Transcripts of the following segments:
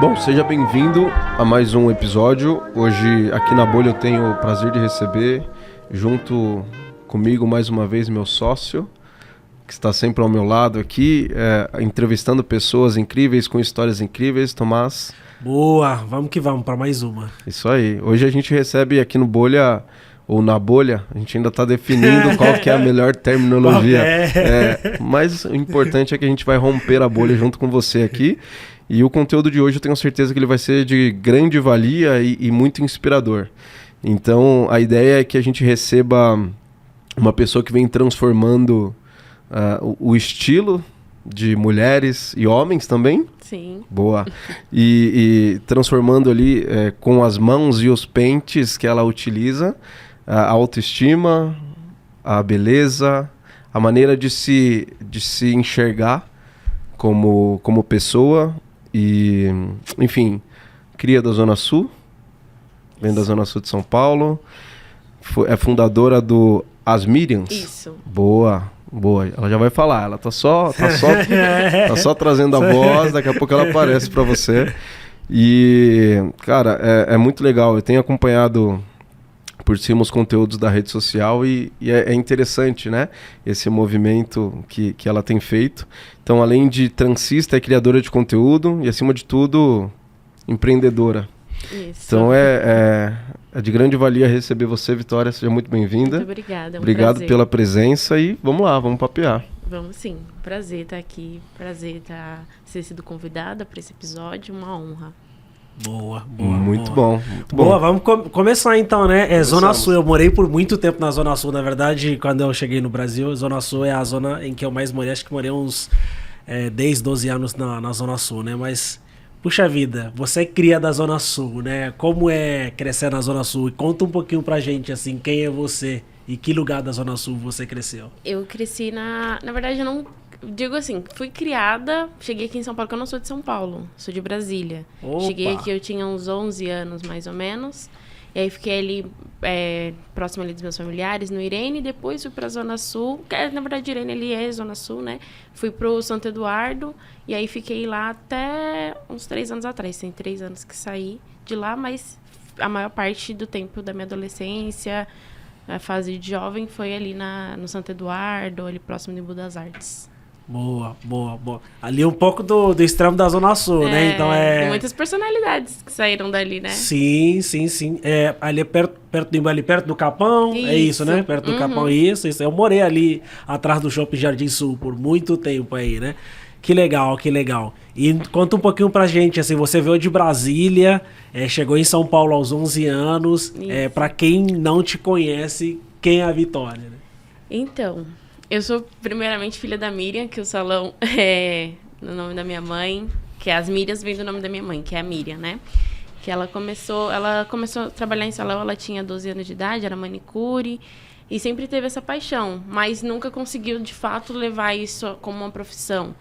Bom, seja bem-vindo a mais um episódio. Hoje aqui na Bolha eu tenho o prazer de receber junto comigo mais uma vez meu sócio, que está sempre ao meu lado aqui, entrevistando pessoas incríveis com histórias incríveis, Tomás. Boa, vamos que vamos para mais uma. Isso aí. Hoje a gente recebe aqui no Bolha, ou na Bolha, a gente ainda está definindo qual que é a melhor terminologia. Mas o importante é que a gente vai romper a bolha junto com você aqui. E o conteúdo de hoje eu tenho certeza que ele vai ser de grande valia e muito inspirador. Então a ideia é que a gente receba uma pessoa que vem transformando o estilo de mulheres e homens também. Sim. Boa. E transformando ali com as mãos e os pentes que ela utiliza, a autoestima, a beleza, a maneira de se enxergar como pessoa. E, enfim, cria da Zona Sul, vem da Zona Sul de São Paulo, é fundadora do As Miriams. Isso. Boa. Ela já vai falar, ela tá só trazendo a voz, daqui a pouco ela aparece para você. E, cara, é muito legal, eu tenho acompanhado por cima os conteúdos da rede social e é interessante, né? Esse movimento que ela tem feito. Então, além de transista, é criadora de conteúdo e, acima de tudo, empreendedora. Isso. Então, é de grande valia receber você, Vitória. Seja muito bem-vinda. Muito obrigada. Obrigado prazer. pela presença e vamos lá, vamos papear. Vamos sim. Prazer estar aqui. Prazer ter sido convidada para esse episódio. Uma honra. Boa. Muito bom. Boa, vamos começar então, né? Zona Sul, eu morei por muito tempo na Zona Sul. Na verdade, quando eu cheguei no Brasil, Zona Sul é a zona em que eu mais morei. Acho que morei uns 10, 12 anos na Zona Sul, né? Mas, puxa vida, você é cria da Zona Sul, né? Como é crescer na Zona Sul? E conta um pouquinho pra gente, assim, quem é você e que lugar da Zona Sul você cresceu. Eu cresci na verdade, eu não... Digo assim, fui criada, cheguei aqui em São Paulo, porque eu não sou de São Paulo, sou de Brasília. Opa. Cheguei aqui, eu tinha uns 11 anos, mais ou menos. E aí fiquei ali, próximo ali dos meus familiares, no Irene. Depois fui pra Zona Sul, que na verdade Irene ali é Zona Sul, né? Fui pro Santo Eduardo, e aí fiquei lá até uns 3 anos atrás. Tem 3 anos que saí de lá, mas a maior parte do tempo da minha adolescência, a fase de jovem, foi ali no Santo Eduardo, ali próximo do Embu das Artes. Boa. Ali um pouco do extremo da Zona Sul, né? Então Tem muitas personalidades que saíram dali, né? Sim. Ali é perto do Capão, Isso. é isso, né? Perto do Capão, isso. Eu morei ali atrás do Shopping Jardim Sul por muito tempo aí, né? Que legal. E conta um pouquinho pra gente, assim, você veio de Brasília, chegou em São Paulo aos 11 anos. Pra quem não te conhece, quem é a Vitória, né? Então, eu sou primeiramente filha da Miriam, que o salão é no nome da minha mãe, que as Miriams vem do nome da minha mãe, que é a Miriam, né? Que ela começou a trabalhar em salão, ela tinha 12 anos de idade, era manicure, e sempre teve essa paixão, mas nunca conseguiu, de fato, levar isso como uma profissão.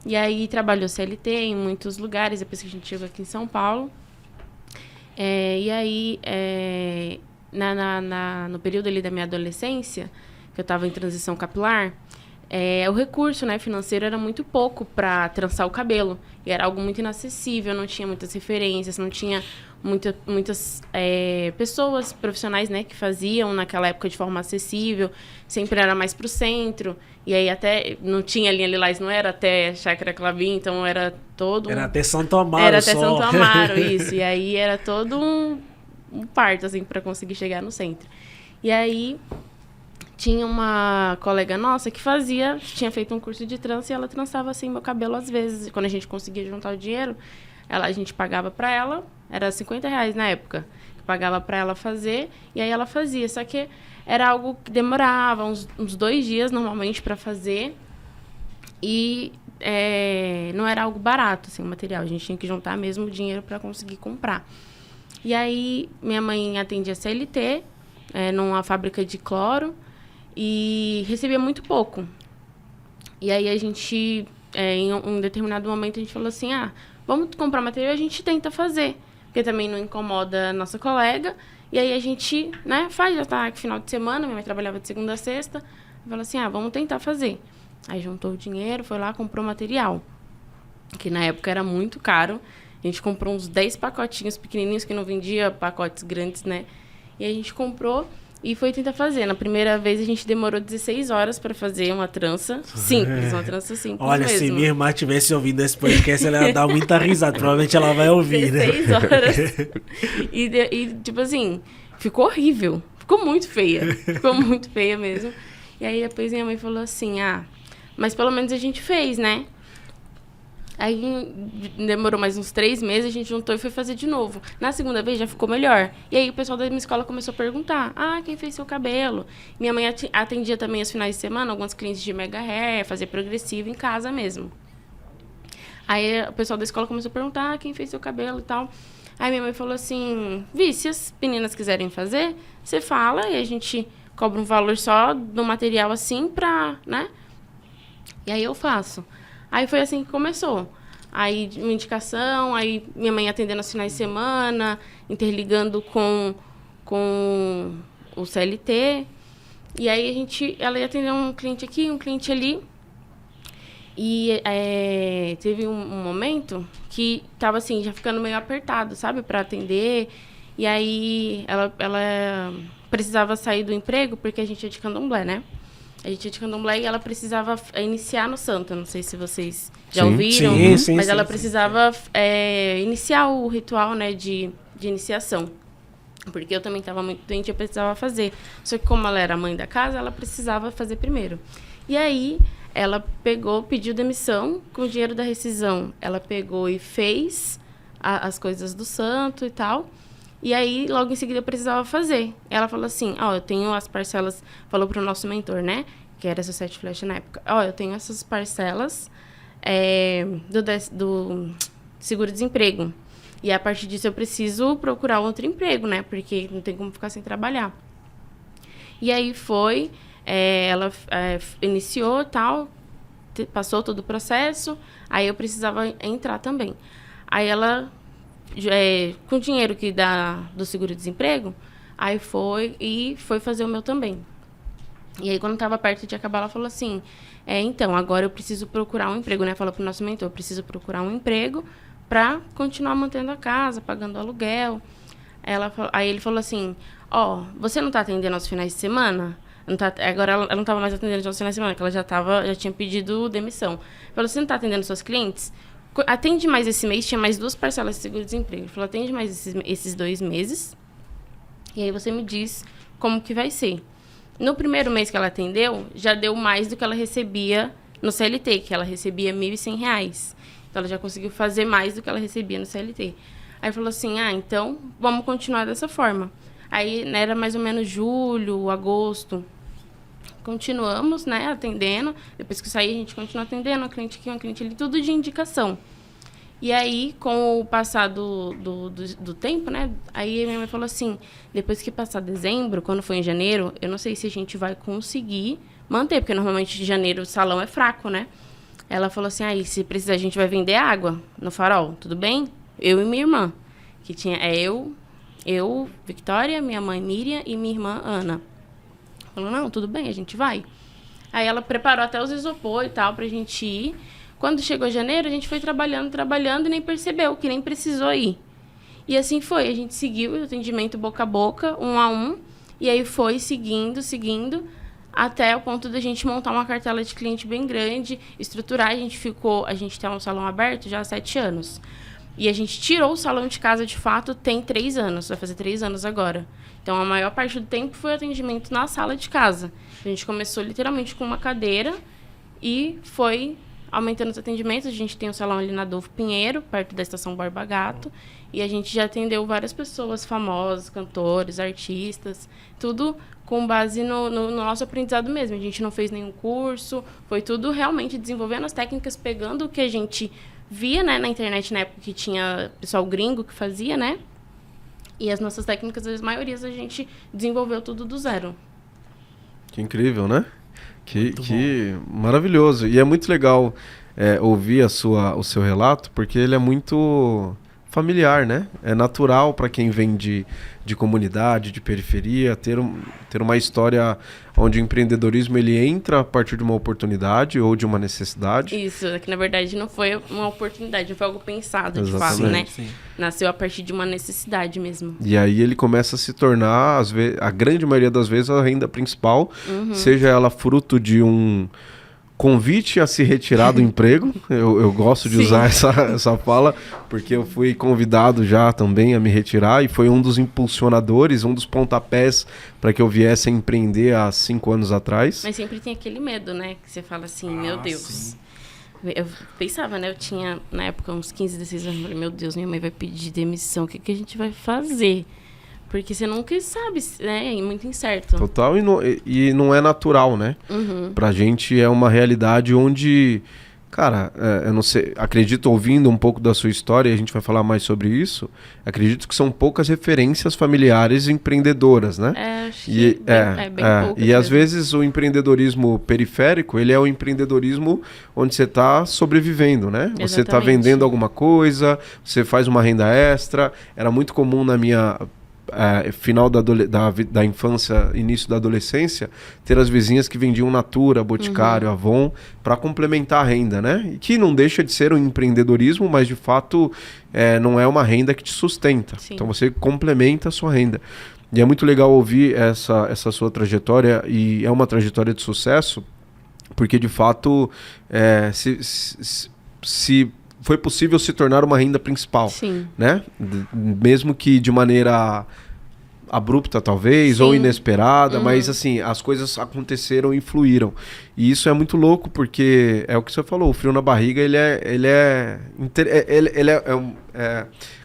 E aí trabalhou CLT em muitos lugares, depois que a gente chegou aqui em São Paulo. E aí, no período ali da minha adolescência, que eu estava em transição capilar, o recurso, né, financeiro era muito pouco para trançar o cabelo. E era algo muito inacessível, não tinha muitas referências, não tinha muitas pessoas profissionais, né, que faziam naquela época de forma acessível. Sempre era mais para o centro. E aí até não tinha linha Lilás, não era até Chácara Clabim, então era todo... Era até Santo Amaro Era até só. Santo Amaro, isso. E aí era todo um parto, assim, para conseguir chegar no centro. E aí tinha uma colega nossa que tinha feito um curso de trança e ela trançava assim meu cabelo às vezes. Quando a gente conseguia juntar o dinheiro, a gente pagava para ela, era R$50 na época, que pagava para ela fazer, e aí ela fazia. Só que era algo que demorava uns 2 dias normalmente para fazer e não era algo barato, assim, o material. A gente tinha que juntar mesmo o dinheiro para conseguir comprar. E aí minha mãe atendia CLT, numa fábrica de cloro, e recebia muito pouco. E aí a gente, em um determinado momento, a gente falou assim, vamos comprar material e a gente tenta fazer. Porque também não incomoda a nossa colega. E aí a gente, né, já tá final de semana, minha mãe trabalhava de segunda a sexta. Falou assim, vamos tentar fazer. Aí juntou o dinheiro, foi lá, comprou material. Que na época era muito caro. A gente comprou uns 10 pacotinhos pequenininhos, que não vendia pacotes grandes, né? E a gente comprou e foi tentar fazer. Na primeira vez, a gente demorou 16 horas para fazer uma trança simples, uma trança simples. Olha, mesmo. Se minha irmã estivesse ouvindo esse podcast, ela ia dar muita risada. Provavelmente ela vai ouvir, 16 horas. E, tipo assim, ficou horrível. Ficou muito feia. Ficou muito feia mesmo. E aí, depois minha mãe falou assim, mas pelo menos a gente fez, né? Aí demorou mais uns 3 meses, a gente juntou e foi fazer de novo. Na segunda vez já ficou melhor. E aí o pessoal da minha escola começou a perguntar, quem fez seu cabelo? Minha mãe atendia também aos finais de semana, alguns clientes de mega hair, fazer progressivo em casa mesmo. Aí o pessoal da escola começou a perguntar, quem fez seu cabelo e tal. Aí minha mãe falou assim, se as meninas quiserem fazer, você fala e a gente cobra um valor só do material assim né? E aí eu faço. Aí foi assim que começou. Aí uma indicação, aí minha mãe atendendo aos finais de semana, interligando com o CLT. E aí ela ia atender um cliente aqui, um cliente ali. E teve um momento que tava assim, já ficando meio apertado, sabe, para atender. E aí ela precisava sair do emprego, porque a gente é de Candomblé, né? A gente é de Candomblé e ela precisava iniciar no santo. Não sei se vocês já ouviram, mas ela precisava iniciar o ritual, né, de iniciação. Porque eu também estava muito doente e eu precisava fazer. Só que como ela era a mãe da casa, ela precisava fazer primeiro. E aí ela pediu demissão com o dinheiro da rescisão. Ela pegou e fez as coisas do santo e tal. E aí, logo em seguida, eu precisava fazer. Ela falou assim, eu tenho as parcelas... Falou pro nosso mentor, né? Que era a Society Flash na época. Eu tenho essas parcelas do seguro-desemprego. E a partir disso, eu preciso procurar outro emprego, né? Porque não tem como ficar sem trabalhar. E aí ela iniciou e tal, passou todo o processo. Aí eu precisava entrar também. Aí ela... com o dinheiro que dá do seguro-desemprego, aí foi fazer o meu também. E aí, quando estava perto de acabar, ela falou assim, então, agora eu preciso procurar um emprego, né? Falou pro nosso mentor, eu preciso procurar um emprego para continuar mantendo a casa, pagando aluguel. Aí ele falou assim, você não está atendendo aos finais de semana? Agora ela não estava mais atendendo aos finais de semana, porque ela já tinha pedido demissão. Falou, você não está atendendo seus clientes? Atende mais esse mês, tinha mais 2 parcelas de seguro-desemprego. Ele falou, atende mais esses 2 meses. E aí você me diz como que vai ser. No primeiro mês que ela atendeu, já deu mais do que ela recebia no CLT, que ela recebia R$ 1.100. Então, ela já conseguiu fazer mais do que ela recebia no CLT. Aí falou assim, então, vamos continuar dessa forma. Aí, né, era mais ou menos julho, agosto. Continuamos, né, atendendo. Depois que eu saí, a gente continua atendendo. Um cliente aqui, um cliente ali, tudo de indicação. E aí, com o passar do tempo, né, aí a minha mãe falou assim, depois que passar dezembro, quando for em janeiro, eu não sei se a gente vai conseguir manter, porque normalmente em janeiro o salão é fraco, né? Ela falou assim, se precisar a gente vai vender água no Farol, tudo bem? Eu e minha irmã, que tinha, eu, Victoria, minha mãe Miriam e minha irmã Ana. Falou, não, tudo bem, a gente vai. Aí ela preparou até os isopor e tal pra gente ir. Quando chegou janeiro, a gente foi trabalhando e nem percebeu que nem precisou ir. E assim foi, a gente seguiu o atendimento boca a boca, 1 a 1, e aí foi seguindo, até o ponto da gente montar uma cartela de cliente bem grande, estruturar. A gente tem um salão aberto já há 7 anos. E a gente tirou o salão de casa, de fato, tem 3 anos, vai fazer 3 anos agora. Então, a maior parte do tempo foi atendimento na sala de casa. A gente começou literalmente com uma cadeira e foi aumentando os atendimentos. A gente tem um salão ali na Adolfo Pinheiro, perto da Estação Borba Gato, e a gente já atendeu várias pessoas famosas, cantores, artistas, tudo com base no nosso aprendizado mesmo. A gente não fez nenhum curso, foi tudo realmente desenvolvendo as técnicas, pegando o que a gente via, né, na internet, na época que tinha pessoal gringo que fazia, né? E as nossas técnicas, as maiorias, a gente desenvolveu tudo do zero. Que incrível, né? Que maravilhoso. E é muito legal ouvir o seu relato, porque ele é muito familiar, né? É natural para quem vem de comunidade, de periferia, ter uma história onde o empreendedorismo ele entra a partir de uma oportunidade ou de uma necessidade. Isso, que na verdade não foi uma oportunidade, foi algo pensado, de Exatamente. fato, né? Sim. Nasceu a partir de uma necessidade mesmo. E aí ele começa a se tornar, às vezes, a grande maioria das vezes, a renda principal, seja ela fruto de um convite a se retirar do emprego. Eu gosto de usar essa fala, porque eu fui convidado já também a me retirar e foi um dos impulsionadores, um dos pontapés para que eu viesse a empreender há 5 anos atrás. Mas sempre tem aquele medo, né? Que você fala assim, meu Deus. Sim. Eu pensava, né? Eu tinha, na época, uns 15, 16 anos. Eu falei, meu Deus, minha mãe vai pedir demissão. O que a gente vai fazer? Porque você nunca sabe, né? É muito incerto. Total, e não é natural, né? Pra gente é uma realidade onde, cara, eu não sei, acredito, ouvindo um pouco da sua história, e a gente vai falar mais sobre isso, acredito que são poucas referências familiares empreendedoras, né? Acho que bem poucas e às mesmo. vezes o empreendedorismo periférico, ele é o empreendedorismo onde você está sobrevivendo, né? Você está Exatamente. vendendo alguma coisa, você faz uma renda extra. Era muito comum na minha final da infância, início da adolescência, ter as vizinhas que vendiam Natura, Boticário, Avon, para complementar a renda, né? E que não deixa de ser um empreendedorismo, mas de fato não é uma renda que te sustenta. Sim. Então você complementa a sua renda. E é muito legal ouvir essa sua trajetória, e é uma trajetória de sucesso, porque de fato se foi possível se tornar uma renda principal, Sim. né? Mesmo que de maneira abrupta talvez, Sim. ou inesperada, mas assim, as coisas aconteceram e fluíram. E isso é muito louco, porque é o que você falou, o frio na barriga,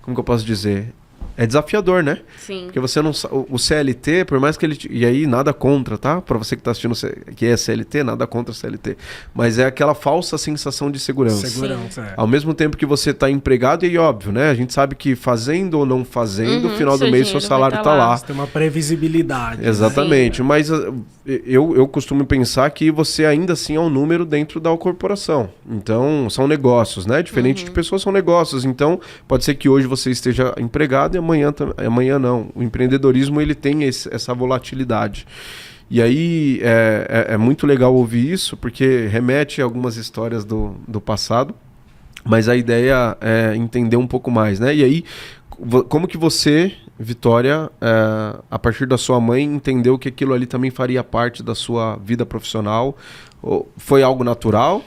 como que eu posso dizer? É desafiador, né? Sim. Porque você não o CLT, por mais que ele... E aí, nada contra, tá? Pra você que tá assistindo que é CLT, nada contra CLT. Mas é aquela falsa sensação de segurança. Segurança, Ao mesmo tempo que você tá empregado, e aí, óbvio, né? A gente sabe que fazendo ou não fazendo, no final do seu mês, seu dinheiro salário vai tá tá lá. lá. Você tem uma previsibilidade. Exatamente. Mas eu costumo pensar que você ainda assim é um número dentro da corporação. Então, são negócios, né? Diferente de pessoas, são negócios. Então, pode ser que hoje você esteja empregado e amanhã não. O empreendedorismo, ele tem essa volatilidade. E aí, é muito legal ouvir isso, porque remete a algumas histórias do passado, mas a ideia é entender um pouco mais, né? E aí, como que você, Vitória, a partir da sua mãe, entendeu que aquilo ali também faria parte da sua vida profissional? Ou foi algo natural?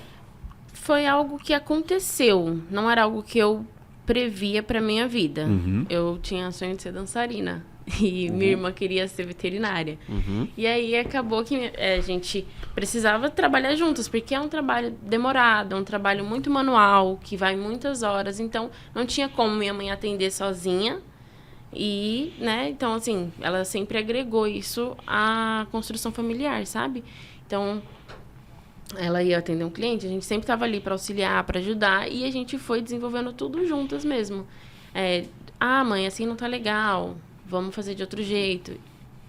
Foi algo que aconteceu. Não era algo que eu previa pra minha vida. Eu tinha sonho de ser dançarina. E minha irmã queria ser veterinária. E aí acabou que a gente precisava trabalhar juntas, porque é um trabalho demorado, é um trabalho muito manual, que vai muitas horas. Então, não tinha como minha mãe atender sozinha. E, né, então, assim, ela sempre agregou isso à construção familiar, sabe? Então, ela ia atender um cliente, a gente sempre estava ali para auxiliar, para ajudar, e a gente foi desenvolvendo tudo juntas mesmo. Mãe, assim não tá legal, vamos fazer de outro jeito.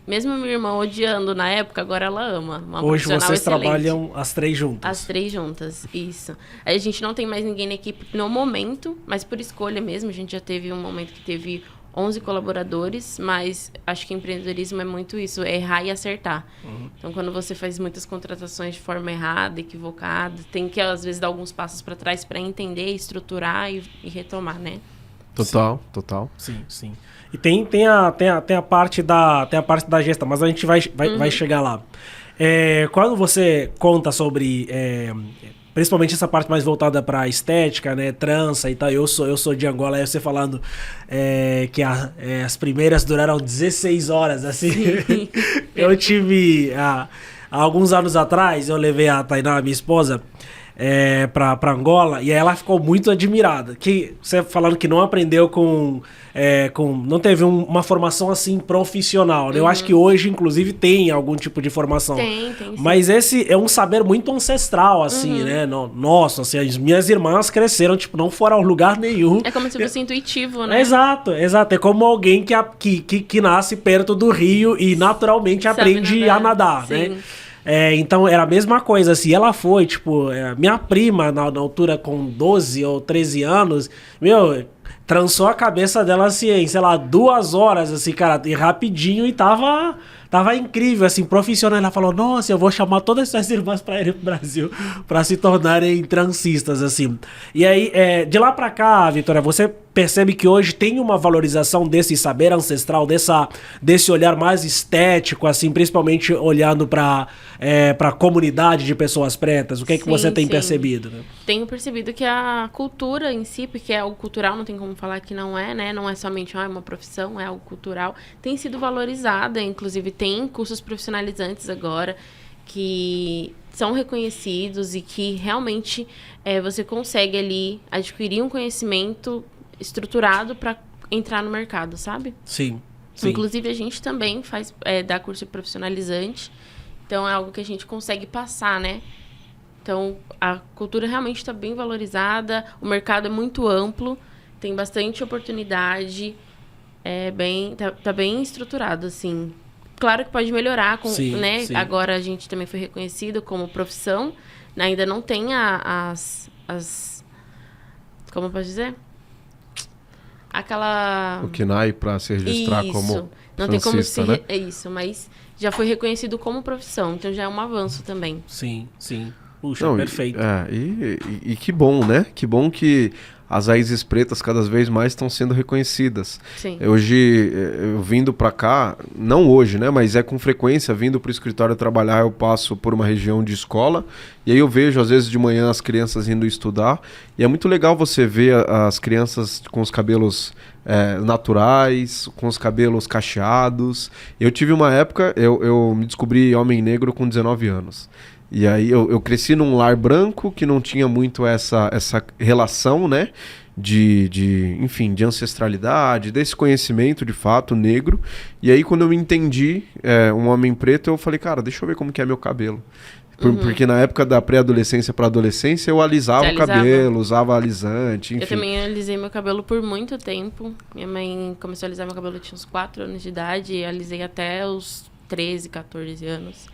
Mesmo minha irmã odiando na época, agora ela ama. Uma Hoje profissional vocês excelente. trabalham as 3 juntas. As 3 juntas, isso. A gente não tem mais ninguém na equipe no momento, mas por escolha mesmo. A gente já teve um momento que teve 11 colaboradores, mas acho que empreendedorismo é muito isso, é errar e acertar. Então, quando você faz muitas contratações de forma errada, equivocada, tem que, às vezes, dar alguns passos para trás para entender, estruturar e retomar, né? Total. Sim, sim. E tem a parte da gestão, mas a gente vai chegar lá. Quando você conta sobre... principalmente essa parte mais voltada para estética, né, trança e tal. Eu sou de Angola, aí você falando que as primeiras duraram 16 horas, assim. Eu tive, há alguns anos atrás, eu levei a Tainá, minha esposa, pra Angola, e aí ela ficou muito admirada. Que você falando que não aprendeu não teve uma formação assim profissional, né? Eu acho que hoje, inclusive, tem algum tipo de formação. Tem sim. Mas esse é um saber muito ancestral, assim, né? Nossa, assim, as minhas irmãs cresceram, tipo, não foram a lugar nenhum. É como se fosse intuitivo, né? Exato. É como alguém que nasce perto do rio e naturalmente aprende a nadar, sim. né? Então era a mesma coisa, assim, ela foi, tipo, minha prima na altura com 12 ou 13 anos, trançou a cabeça dela assim, em, sei lá, 2 horas, assim, cara, e rapidinho, e tava incrível, assim, profissional. Ela falou, nossa, eu vou chamar todas essas irmãs pra irem pro Brasil pra se tornarem trancistas, assim. E aí, de lá pra cá, Vitória, você percebe que hoje tem uma valorização desse saber ancestral, desse olhar mais estético, assim, principalmente olhando pra comunidade de pessoas pretas? O que é que você tem percebido? Né? Tenho percebido que a cultura em si, porque é algo cultural, não tem como falar que não é, né? Não é somente uma profissão, é algo cultural. Tem sido valorizada, inclusive tem cursos profissionalizantes agora que são reconhecidos e que realmente você consegue ali adquirir um conhecimento estruturado para entrar no mercado, sabe? Sim. Inclusive a gente também dá curso profissionalizante, então é algo que a gente consegue passar, né? Então a cultura realmente está bem valorizada, o mercado é muito amplo, tem bastante oportunidade, tá bem estruturado, assim. Claro que pode melhorar, né? Sim. Agora a gente também foi reconhecido como profissão, ainda não tem como eu posso dizer? O KNAI para se registrar como não tem como se né? Isso, mas já foi reconhecido como profissão, então já é um avanço também. Sim. Puxa, perfeito. E que bom, né? Que bom que as raízes pretas cada vez mais estão sendo reconhecidas. Sim. Hoje, eu vindo para cá, não hoje, né? Mas com frequência, vindo para o escritório trabalhar, eu passo por uma região de escola, e aí eu vejo, às vezes, de manhã as crianças indo estudar, e é muito legal você ver as crianças com os cabelos naturais, com os cabelos cacheados. Eu tive uma época, eu me descobri homem negro com 19 anos. E aí eu cresci num lar branco que não tinha muito essa relação, né, enfim, de ancestralidade, desse conhecimento de fato negro. E aí quando eu me entendi um homem preto, eu falei, cara, deixa eu ver como que é meu cabelo. Porque na época da pré-adolescência para adolescência eu alisava o cabelo, usava alisante, enfim. Eu também alisei meu cabelo por muito tempo. Minha mãe começou a alisar meu cabelo, eu tinha uns 4 anos de idade, e alisei até os 13, 14 anos.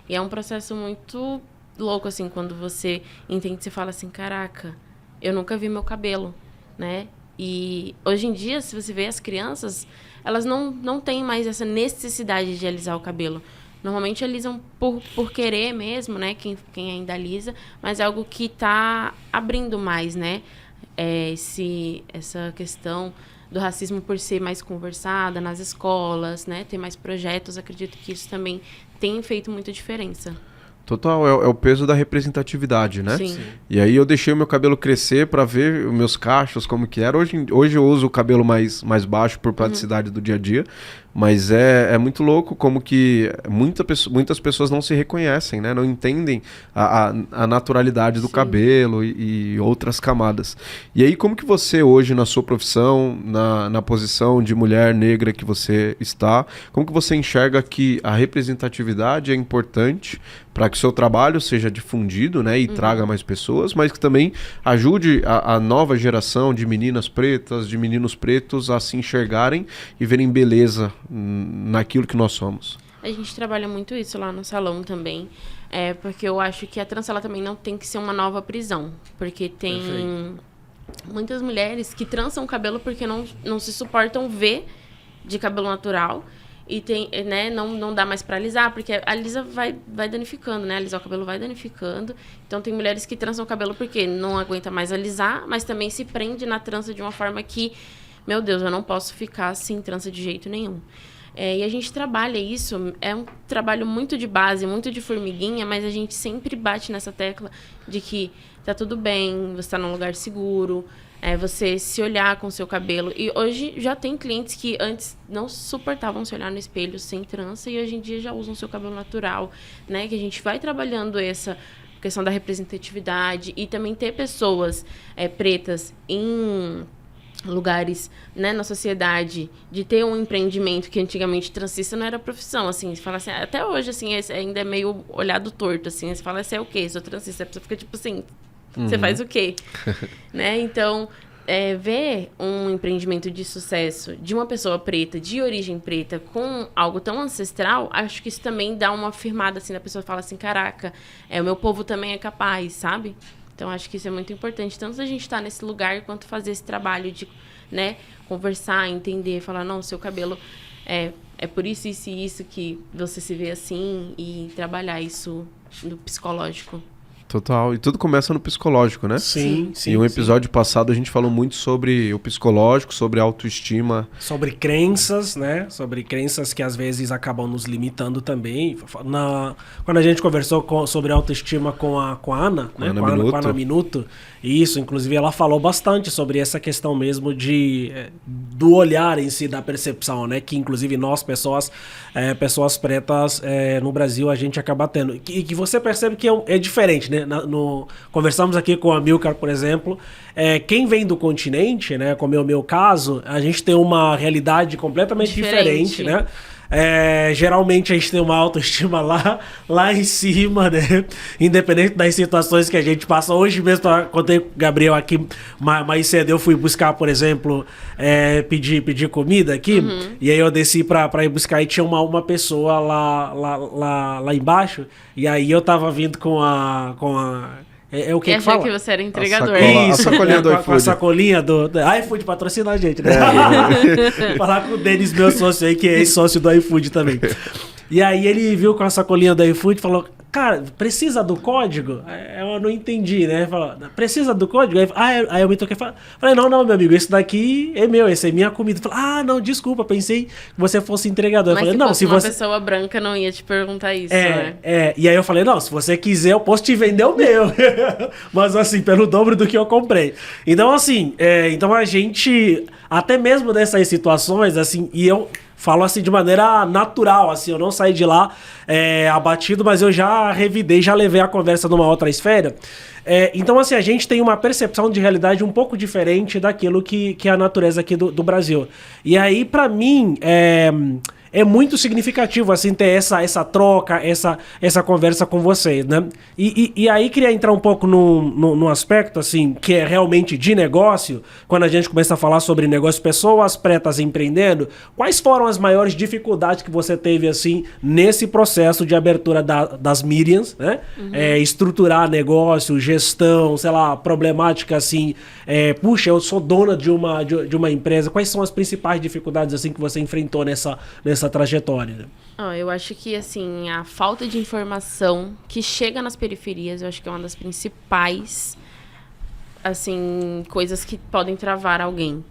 E é um processo muito louco, assim, quando você entende, você fala assim, caraca, eu nunca vi meu cabelo, né? E hoje em dia, se você vê as crianças, elas não têm mais essa necessidade de alisar o cabelo. Normalmente alisam por querer mesmo, né? Quem ainda alisa, mas é algo que tá abrindo mais, né? Essa questão do racismo por ser mais conversada nas escolas, né? Ter mais projetos, acredito que isso também tem feito muita diferença. Total, é o peso da representatividade, né? Sim. E aí eu deixei o meu cabelo crescer para ver os meus cachos, como que era. Hoje eu uso o cabelo mais baixo por praticidade do dia a dia, mas é muito louco como que muitas pessoas não se reconhecem, né? Não entendem a naturalidade do cabelo e outras camadas. E aí como que você hoje na sua profissão, na posição de mulher negra que você está, como que você enxerga que a representatividade é importante para que o seu trabalho seja difundido, né, e traga mais pessoas, mas que também ajude a nova geração de meninas pretas, de meninos pretos a se enxergarem e verem beleza naquilo que nós somos? A gente trabalha muito isso lá no salão também, porque eu acho que a trança ela também não tem que ser uma nova prisão, porque tem muitas mulheres que trançam o cabelo porque não se suportam ver de cabelo natural. E tem, né, não dá mais pra alisar, porque a alisa vai danificando, né? Alisar o cabelo vai danificando. Então tem mulheres que trançam o cabelo porque não aguenta mais alisar, mas também se prende na trança de uma forma que, meu Deus, eu não posso ficar sem trança de jeito nenhum. E a gente trabalha isso, é um trabalho muito de base, muito de formiguinha, mas a gente sempre bate nessa tecla de que tá tudo bem, você tá num lugar seguro, você se olhar com o seu cabelo. E hoje já tem clientes que antes não suportavam se olhar no espelho sem trança e hoje em dia já usam o seu cabelo natural, né? Que a gente vai trabalhando essa questão da representatividade e também ter pessoas pretas em lugares, né, na sociedade, de ter um empreendimento que antigamente transista não era profissão, assim, você fala assim, até hoje, assim, ainda é meio olhado torto, assim, você fala, você é o quê? Sou transista, a pessoa fica tipo assim, você faz o quê? Né? Então, ver um empreendimento de sucesso de uma pessoa preta, de origem preta, com algo tão ancestral, acho que isso também dá uma firmada, assim, a pessoa fala assim, caraca, o meu povo também é capaz, sabe? Então, acho que isso é muito importante. Tanto a gente estar nesse lugar, quanto fazer esse trabalho de, né, conversar, entender, falar, não, seu cabelo é por isso e isso que você se vê assim, e trabalhar isso no psicológico. Total. E tudo começa no psicológico, né? Sim. E um episódio passado a gente falou muito sobre o psicológico, sobre autoestima. Sobre crenças, né? Sobre crenças que às vezes acabam nos limitando também. Quando a gente conversou sobre autoestima com a Ana, né? Ana Com Minuto. a Ana Minuto, isso, inclusive ela falou bastante sobre essa questão mesmo do olhar em si, da percepção, né? Que inclusive nós, pessoas pretas no Brasil, a gente acaba tendo. E que você percebe que é diferente, né? Conversamos aqui com a Milcar, por exemplo. Quem vem do continente, né? Como é o meu caso, a gente tem uma realidade completamente diferente, né? Geralmente a gente tem uma autoestima lá em cima, né? Independente das situações que a gente passa. Hoje mesmo, contei com o Gabriel aqui, mais cedo eu fui buscar, por exemplo, pedir comida aqui. E aí eu desci pra ir buscar e tinha uma pessoa lá embaixo. E aí eu tava vindo com a o que achei fala? que você era entregador. A sacolinha do iFood. Com a sacolinha do iFood patrocina a gente, né? Falar com o Denis, meu sócio aí, que é sócio do iFood também. E aí ele viu com a sacolinha do iFood e falou, cara, precisa do código? Eu não entendi, né? Falou, precisa do código? Aí eu me toquei e falei, não, meu amigo, esse daqui é meu, esse é minha comida. Falei, não, desculpa, pensei que você fosse entregador. Mas eu falei, se fosse uma pessoa branca, não ia te perguntar isso, né? E aí eu falei, não, se você quiser, eu posso te vender o meu. Mas assim, pelo dobro do que eu comprei. Então, assim, então a gente, até mesmo nessas situações, assim, e eu falo assim de maneira natural, assim, eu não saí de lá abatido, mas eu já revidei, já levei a conversa numa outra esfera. Então, assim, a gente tem uma percepção de realidade um pouco diferente daquilo que é a natureza aqui do Brasil. E aí, pra mim, é muito significativo, assim, ter essa troca, essa conversa com vocês, né? E aí queria entrar um pouco num aspecto, assim, que é realmente de negócio, quando a gente começa a falar sobre negócio, pessoas pretas empreendendo, quais foram as maiores dificuldades que você teve, assim, nesse processo de abertura das Miriams, né? Estruturar negócio, gestão, sei lá, problemática, assim, puxa, eu sou dona de uma empresa, quais são as principais dificuldades, assim, que você enfrentou nessa trajetória? Eu acho que, assim, a falta de informação que chega nas periferias, eu acho que é uma das principais, assim, coisas que podem travar alguém.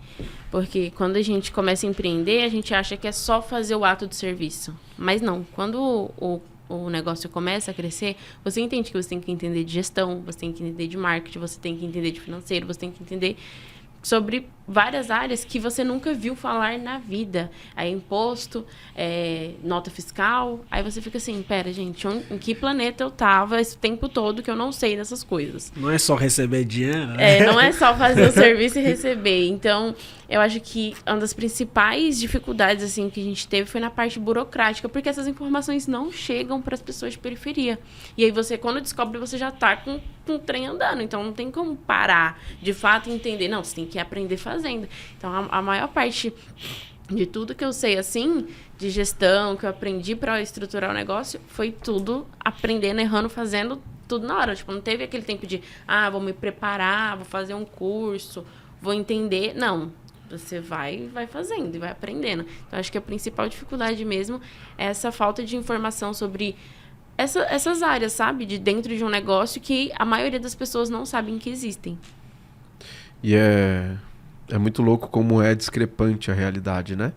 Porque quando a gente começa a empreender, a gente acha que é só fazer o ato de serviço. Mas não, quando o negócio começa a crescer, você entende que você tem que entender de gestão, você tem que entender de marketing, você tem que entender de financeiro, você tem que entender sobre várias áreas que você nunca viu falar na vida. Aí imposto, nota fiscal, aí você fica assim, pera, gente, em que planeta eu tava esse tempo todo que eu não sei dessas coisas? Não é só receber dinheiro, né? Não é só fazer o serviço e receber. Então, eu acho que uma das principais dificuldades, assim, que a gente teve foi na parte burocrática, porque essas informações não chegam para as pessoas de periferia. E aí você, quando descobre, você já tá com o trem andando. Então, não tem como parar, de fato, entender. Não, você tem que aprender fazendo. Então, a maior parte de tudo que eu sei, assim, de gestão, que eu aprendi para estruturar o negócio, foi tudo aprendendo, errando, fazendo tudo na hora. Tipo, não teve aquele tempo de, vou me preparar, vou fazer um curso, vou entender. Não. Você vai fazendo e vai aprendendo. Então, acho que a principal dificuldade mesmo é essa falta de informação sobre essas áreas, sabe? De dentro de um negócio que a maioria das pessoas não sabem que existem. E é muito louco como é discrepante a realidade, né?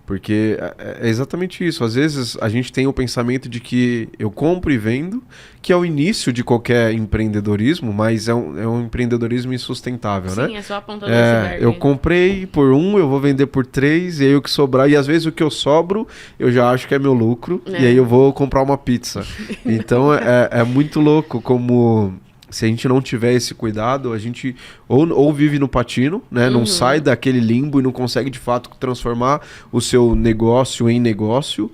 Porque é exatamente isso. Às vezes a gente tem o pensamento de que eu compro e vendo, que é o início de qualquer empreendedorismo, mas é um empreendedorismo insustentável, né? Sim, é só a ponta do iceberg. Eu comprei por 1, eu vou vender por 3, e aí o que sobrar, e às vezes o que eu sobro, eu já acho que é meu lucro, e aí eu vou comprar uma pizza. Então é muito louco como... Se a gente não tiver esse cuidado, a gente ou vive no patino, né? Não sai daquele limbo e não consegue, de fato, transformar o seu negócio em negócio,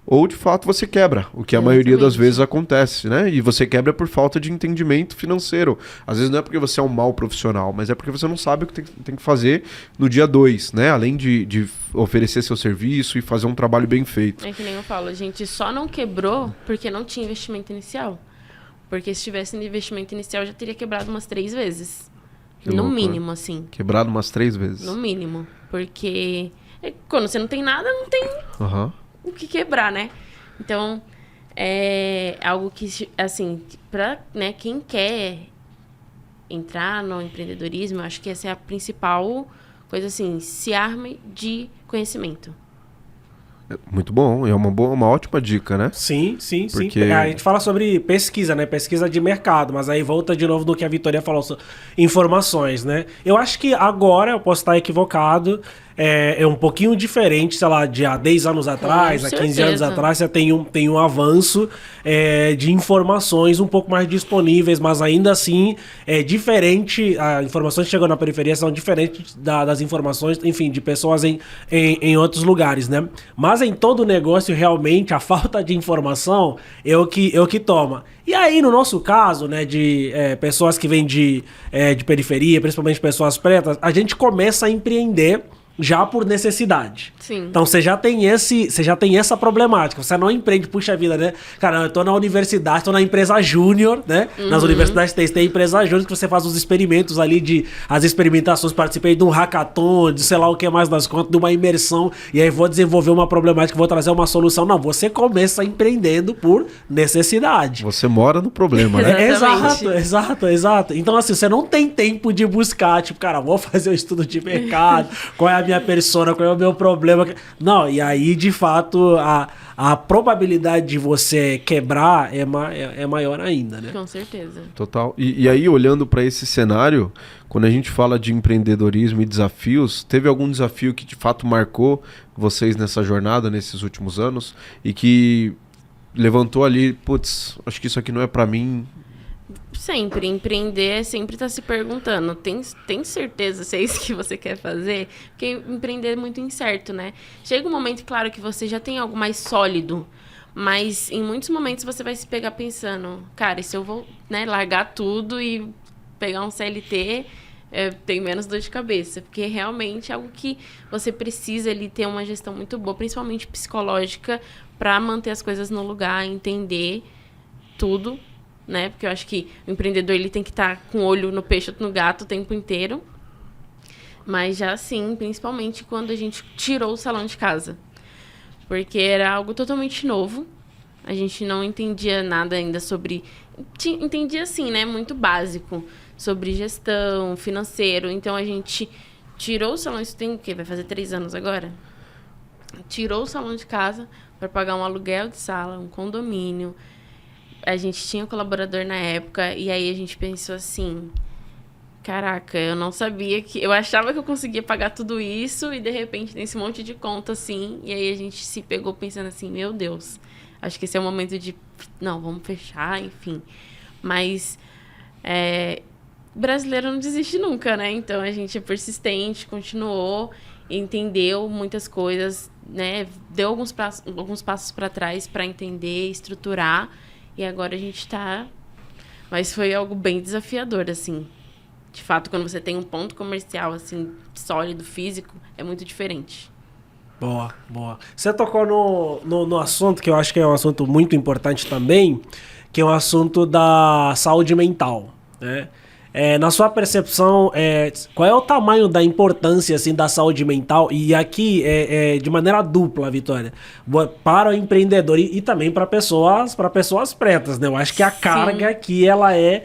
ou, de fato, você quebra, o que a maioria das vezes acontece, né? E você quebra por falta de entendimento financeiro. Às vezes não é porque você é um mau profissional, mas é porque você não sabe o que tem que fazer no dia 2, né? Além de oferecer seu serviço e fazer um trabalho bem feito. É que nem eu falo, a gente só não quebrou porque não tinha investimento inicial. Porque se tivesse no investimento inicial, já teria quebrado umas 3 vezes. Que No louco, mínimo, né? assim. Quebrado umas 3 vezes. No mínimo. Porque quando você não tem nada, não tem Aham. o que quebrar, né? Então, é algo que, assim, pra, né, quem quer entrar no empreendedorismo, eu acho que essa é a principal coisa, assim, se arme de conhecimento. Muito bom, é uma ótima dica, né? Sim. Porque- A gente fala sobre pesquisa, né? Pesquisa de mercado, mas aí volta de novo no que a Vitória falou, informações, né? Eu acho que agora, eu posso estar equivocado, é um pouquinho diferente, sei lá, de há 10 anos atrás, há 15 anos certeza. atrás, você tem um avanço de informações um pouco mais disponíveis, mas ainda assim é diferente, as informações que chegam na periferia são diferentes das informações, enfim, de pessoas em outros lugares, né? Mas em todo negócio, realmente, a falta de informação é o que toma. E aí, no nosso caso, né, de pessoas que vêm de periferia, principalmente pessoas pretas, a gente começa a empreender já por necessidade. Sim. Então você já tem essa problemática. Você não empreende, puxa vida, né? Cara, eu tô na universidade, tô na empresa júnior, né? Nas universidades tem empresa júnior que você faz os experimentos ali as experimentações, participei de um hackathon, de sei lá o que mais das contas, de uma imersão, e aí vou desenvolver uma problemática, vou trazer uma solução. Não, você começa empreendendo por necessidade. Você mora no problema, né? Exatamente. Exato. Então, assim, você não tem tempo de buscar, tipo, cara, vou fazer um estudo de mercado, qual é a minha persona, qual é o meu problema. Não, e aí, de fato, a probabilidade de você quebrar é maior ainda, né? Com certeza. Total. E aí, olhando para esse cenário, quando a gente fala de empreendedorismo e desafios, teve algum desafio que de fato marcou vocês nessa jornada, nesses últimos anos, e que levantou ali, putz, acho que isso aqui não é para mim? Sempre. Empreender é sempre estar se perguntando, tem certeza se é isso que você quer fazer? Porque empreender é muito incerto, né? Chega um momento, claro, que você já tem algo mais sólido, mas em muitos momentos você vai se pegar pensando, cara, e se eu vou, né, largar tudo e pegar um CLT, tem menos dor de cabeça, porque realmente é algo que você precisa ali ter uma gestão muito boa, principalmente psicológica, para manter as coisas no lugar, entender tudo, né? Porque eu acho que o empreendedor ele tem que estar com o olho no peixe ou no gato o tempo inteiro. Mas já assim, principalmente quando a gente tirou o salão de casa. Porque era algo totalmente novo. A gente não entendia nada ainda sobre... Entendia assim, né? Muito básico. Sobre gestão, financeiro. Então a gente tirou o salão... Isso tem o quê? Vai fazer 3 anos agora? Tirou o salão de casa para pagar um aluguel de sala, um condomínio. A gente tinha um colaborador na época e aí a gente pensou assim, caraca, eu não sabia que... Eu achava que eu conseguia pagar tudo isso e de repente tem esse monte de conta assim. E aí a gente se pegou pensando assim, meu Deus, acho que esse é o momento de... Não, vamos fechar, enfim. Mas brasileiro não desiste nunca, né? Então a gente é persistente, continuou, entendeu muitas coisas, né? Deu alguns passos para trás para entender, estruturar. E agora a gente tá... Mas foi algo bem desafiador, assim. De fato, quando você tem um ponto comercial, assim, sólido, físico, é muito diferente. Boa. Você tocou no assunto que eu acho que é um assunto muito importante também, que é o assunto da saúde mental, né? Na sua percepção, qual é o tamanho da importância assim, da saúde mental? E aqui, de maneira dupla, Vitória, para o empreendedor e também para pessoas pretas, né? Eu acho que a carga aqui ela é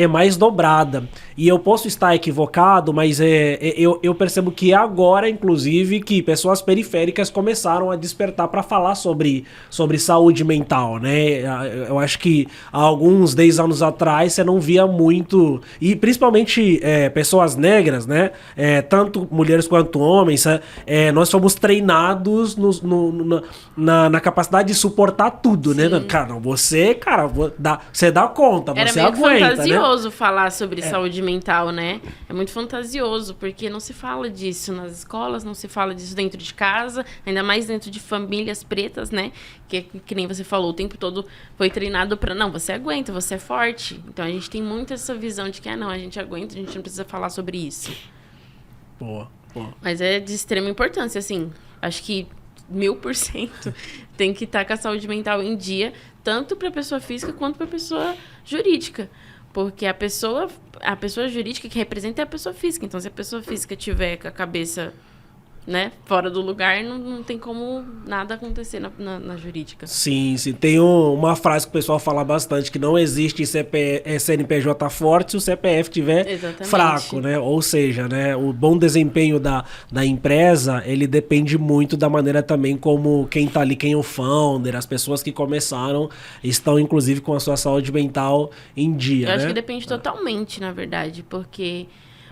mais dobrada. E eu posso estar equivocado, mas eu percebo que agora, inclusive, que pessoas periféricas começaram a despertar para falar sobre saúde mental, né? Eu acho que há alguns 10 anos atrás você não via muito, e principalmente pessoas negras, né? Tanto mulheres quanto homens, nós somos treinados na capacidade de suportar tudo, né? Cara, você dá conta, Era você meio aguenta, fantasioso né? falar sobre saúde mental, né? É muito fantasioso, porque não se fala disso nas escolas, não se fala disso dentro de casa, ainda mais dentro de famílias pretas, né? Que nem você falou, o tempo todo foi treinado pra... Não, você aguenta, você é forte. Então a gente tem muito essa visão de que, não, a gente aguenta, a gente não precisa falar sobre isso. Boa. Mas é de extrema importância, assim. Acho que 1000% tem que estar com a saúde mental em dia, tanto para a pessoa física quanto para a pessoa jurídica. Porque a pessoa jurídica que representa é a pessoa física. Então, se a pessoa física tiver com a cabeça, né, fora do lugar, não tem como nada acontecer na jurídica. Sim. Tem uma frase que o pessoal fala bastante, que não existe CNPJ forte se o CPF tiver fraco, né? Ou seja, né, o bom desempenho da empresa, ele depende muito da maneira também como quem tá ali, quem é o founder, as pessoas que começaram, estão inclusive com a sua saúde mental em dia, Eu acho que depende totalmente, na verdade, porque...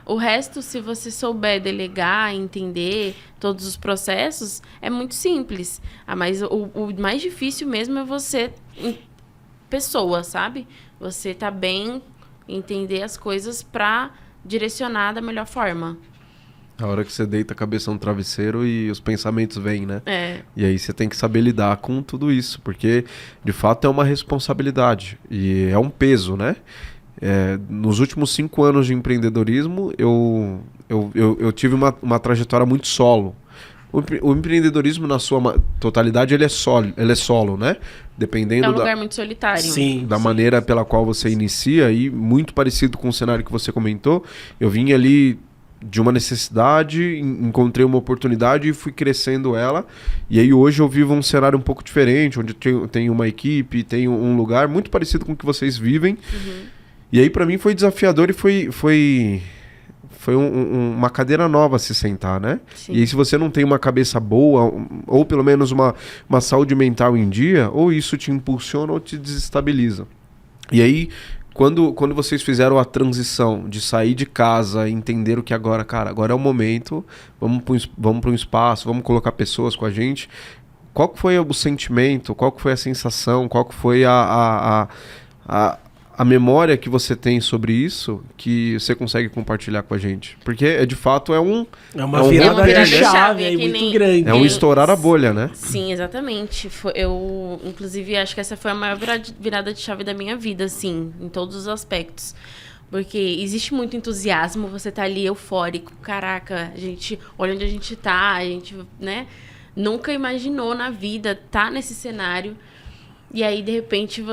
O resto, se você souber delegar, entender todos os processos, é muito simples. Mas o mais difícil mesmo é você, pessoa, sabe? Você tá bem, entender as coisas para direcionar da melhor forma. A hora que você deita a cabeça no travesseiro e os pensamentos vêm, né? E aí você tem que saber lidar com tudo isso, porque de fato é uma responsabilidade e é um peso, né? Nos últimos 5 anos de empreendedorismo, eu tive uma trajetória muito solo. O empreendedorismo, na sua totalidade, ele é solo, né? Dependendo é um lugar muito solitário. Sim, da maneira pela qual você inicia, e muito parecido com o cenário que você comentou. Eu vim ali de uma necessidade, encontrei uma oportunidade e fui crescendo ela. E aí hoje eu vivo um cenário um pouco diferente, onde eu tenho uma equipe, tenho um lugar muito parecido com o que vocês vivem. E aí pra mim foi desafiador e foi uma cadeira nova a se sentar, né? Sim. E aí se você não tem uma cabeça boa, ou pelo menos uma saúde mental em dia, ou isso te impulsiona ou te desestabiliza. E aí, quando vocês fizeram a transição de sair de casa e entender o que agora é o momento, vamos para um espaço, vamos colocar pessoas com a gente, qual que foi o sentimento, qual que foi a sensação, qual que foi a memória que você tem sobre isso que você consegue compartilhar com a gente? Porque, de fato, é uma virada de chave aí muito grande. É um estourar a bolha, né? Sim, exatamente. Eu, inclusive, acho que essa foi a maior virada de chave da minha vida, assim, em todos os aspectos. Porque existe muito entusiasmo, você tá ali eufórico. Caraca, olha onde a gente tá, a gente, né, nunca imaginou na vida tá nesse cenário. E aí, de repente,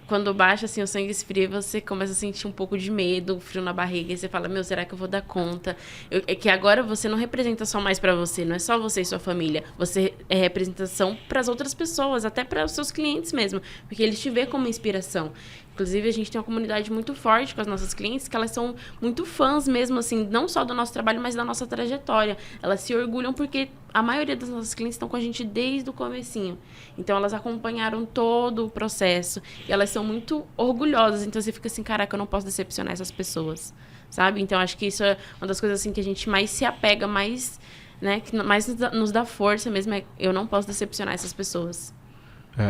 quando baixa assim, o sangue esfria, você começa a sentir um pouco de medo, frio na barriga, e você fala, será que eu vou dar conta? É que agora você não representa só mais pra você, não é só você e sua família, você é representação pras outras pessoas, até para os seus clientes mesmo, porque eles te veem como inspiração. Inclusive, a gente tem uma comunidade muito forte com as nossas clientes, que elas são muito fãs mesmo, assim, não só do nosso trabalho, mas da nossa trajetória. Elas se orgulham porque a maioria das nossas clientes estão com a gente desde o comecinho. Então, elas acompanharam todo o processo e elas são muito orgulhosas. Então, você fica assim, caraca, eu não posso decepcionar essas pessoas, sabe? Então, acho que isso é uma das coisas assim que a gente mais se apega, mais, né, que mais nos dá força mesmo, eu não posso decepcionar essas pessoas.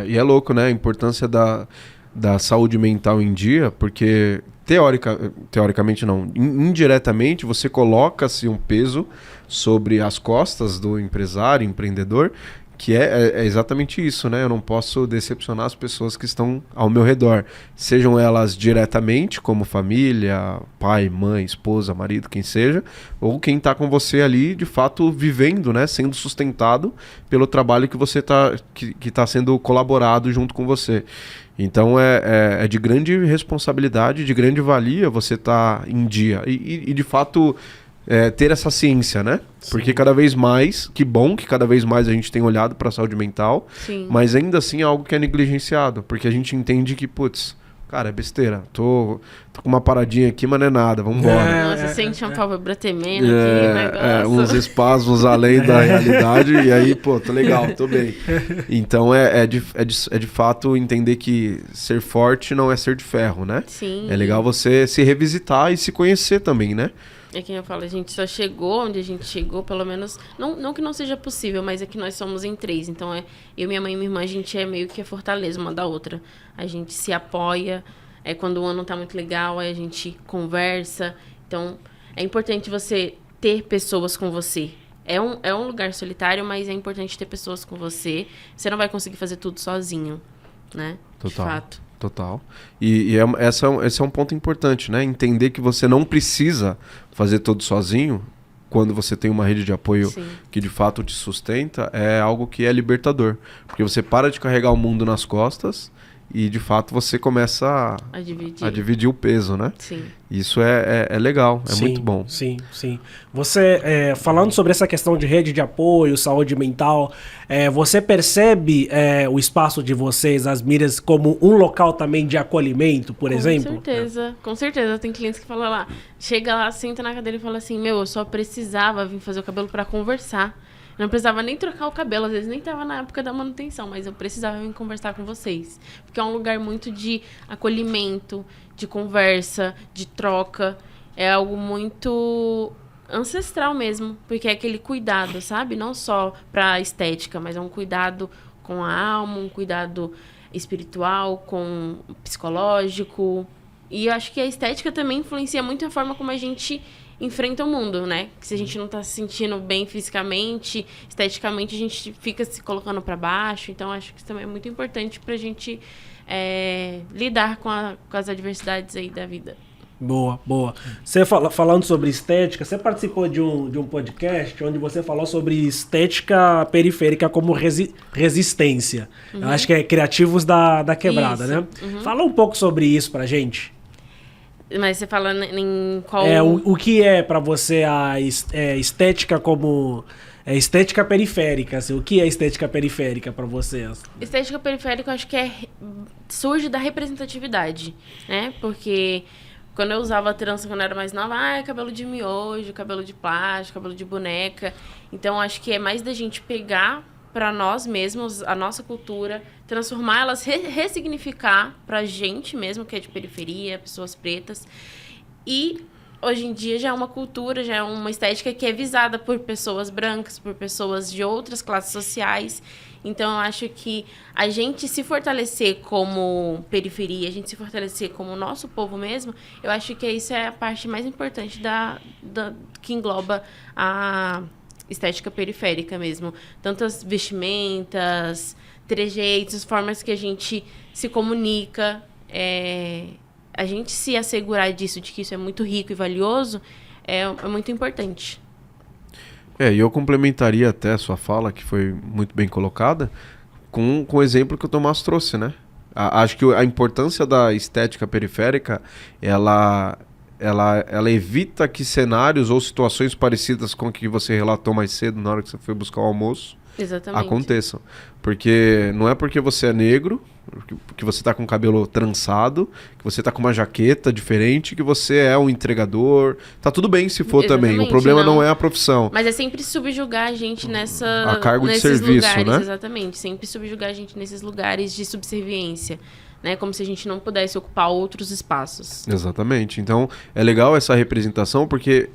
E é louco, né? A importância da saúde mental em dia, porque teoricamente não, indiretamente você coloca-se um peso sobre as costas do empresário, empreendedor, que é exatamente isso, né? Eu não posso decepcionar as pessoas que estão ao meu redor, sejam elas diretamente, como família, pai, mãe, esposa, marido, quem seja, ou quem está com você ali, de fato, vivendo, né? Sendo sustentado pelo trabalho que você que tá sendo colaborado junto com você. Então é de grande responsabilidade, de grande valia você estar em dia e de fato ter essa ciência, né? Sim. Porque cada vez mais, que bom que cada vez mais a gente tem olhado para a saúde mental, sim, mas ainda assim é algo que é negligenciado, porque a gente entende que, putz, cara, é besteira, tô com uma paradinha aqui, mas não é nada, vambora. Nossa, sente um pálpebra tremendo aqui, uns espasmos além da realidade, e aí, pô, tô legal, tô bem. Então é de fato entender que ser forte não é ser de ferro, né? Sim. É legal você se revisitar e se conhecer também, né? É que eu falo, a gente só chegou onde a gente chegou, pelo menos, não que não seja possível, mas é que nós somos em 3. Então, eu, minha mãe e minha irmã, a gente é meio que a fortaleza uma da outra. A gente se apoia, quando o ano não tá muito legal, aí a gente conversa. Então, é importante você ter pessoas com você. É um lugar solitário, mas é importante ter pessoas com você. Você não vai conseguir fazer tudo sozinho, né? Total. De fato. Total. Esse é um ponto importante, né? Entender que você não precisa fazer tudo sozinho quando você tem uma rede de apoio Sim. que de fato te sustenta, é algo que é libertador. Porque você para de carregar o mundo nas costas e de fato você começa a dividir o peso, né? Sim. Isso é legal, é muito bom. Sim, sim. Você, falando sobre essa questão de rede de apoio, saúde mental, você percebe o espaço de vocês, as Mirias, como um local também de acolhimento, por exemplo? Com certeza. Tem clientes que falam lá, chega lá, senta na cadeira e fala assim, eu só precisava vir fazer o cabelo para conversar. Eu não precisava nem trocar o cabelo, às vezes nem estava na época da manutenção, mas eu precisava vir conversar com vocês. Porque é um lugar muito de acolhimento, de conversa, de troca. É algo muito ancestral mesmo, porque é aquele cuidado, sabe? Não só para estética, mas é um cuidado com a alma, um cuidado espiritual, com psicológico. E eu acho que a estética também influencia muito a forma como a gente enfrenta o mundo, né? Que se a gente não tá se sentindo bem fisicamente, esteticamente, a gente fica se colocando para baixo. Então, acho que isso também é muito importante pra gente lidar com as adversidades aí da vida. Boa, boa. Você falando sobre estética, você participou de um podcast onde você falou sobre estética periférica como resistência. Eu acho que é Criativos da Quebrada, isso. né? Fala um pouco sobre isso pra gente. Mas você fala em qual... O que é pra você a estética como... estética periférica, assim, o que é estética periférica pra vocês? Estética periférica, eu acho que surge da representatividade, né? Porque quando eu usava trança quando eu era mais nova, cabelo de miojo, cabelo de plástico, cabelo de boneca. Então, acho que é mais da gente pegar para nós mesmos, a nossa cultura, transformar elas, ressignificar pra gente mesmo, que é de periferia, pessoas pretas. E hoje em dia já é uma cultura, já é uma estética que é visada por pessoas brancas, por pessoas de outras classes sociais. Então, eu acho que a gente se fortalecer como periferia, a gente se fortalecer como nosso povo mesmo, eu acho que isso é a parte mais importante que engloba a estética periférica mesmo. Tanto as vestimentas, trejeitos, formas que a gente se comunica, a gente se assegurar disso, de que isso é muito rico e valioso, é muito importante. E eu complementaria até a sua fala, que foi muito bem colocada, com o exemplo que o Tomás trouxe, né? Acho que a importância da estética periférica, ela evita que cenários ou situações parecidas com o que você relatou mais cedo, na hora que você foi buscar o almoço, aconteçam. Porque não é porque você é negro, que você tá com o cabelo trançado, que você tá com uma jaqueta diferente, que você é um entregador. Tá tudo bem se for também. O problema não é a profissão. Mas é sempre subjugar a gente a cargo de serviço, lugares, né? Exatamente. Sempre subjugar a gente nesses lugares de subserviência. Né? Como se a gente não pudesse ocupar outros espaços. Exatamente. Então, é legal essa representação, porque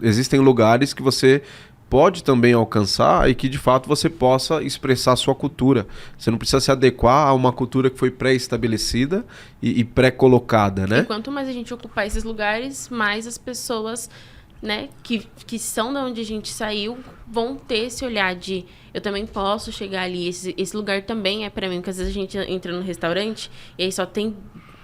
existem lugares que você pode também alcançar e que de fato você possa expressar a sua cultura. Você não precisa se adequar a uma cultura que foi pré-estabelecida e pré-colocada, né? E quanto mais a gente ocupar esses lugares, mais as pessoas, né, que são de onde a gente saiu, vão ter esse olhar de eu também posso chegar ali, esse lugar também é pra mim, porque às vezes a gente entra no restaurante e aí só tem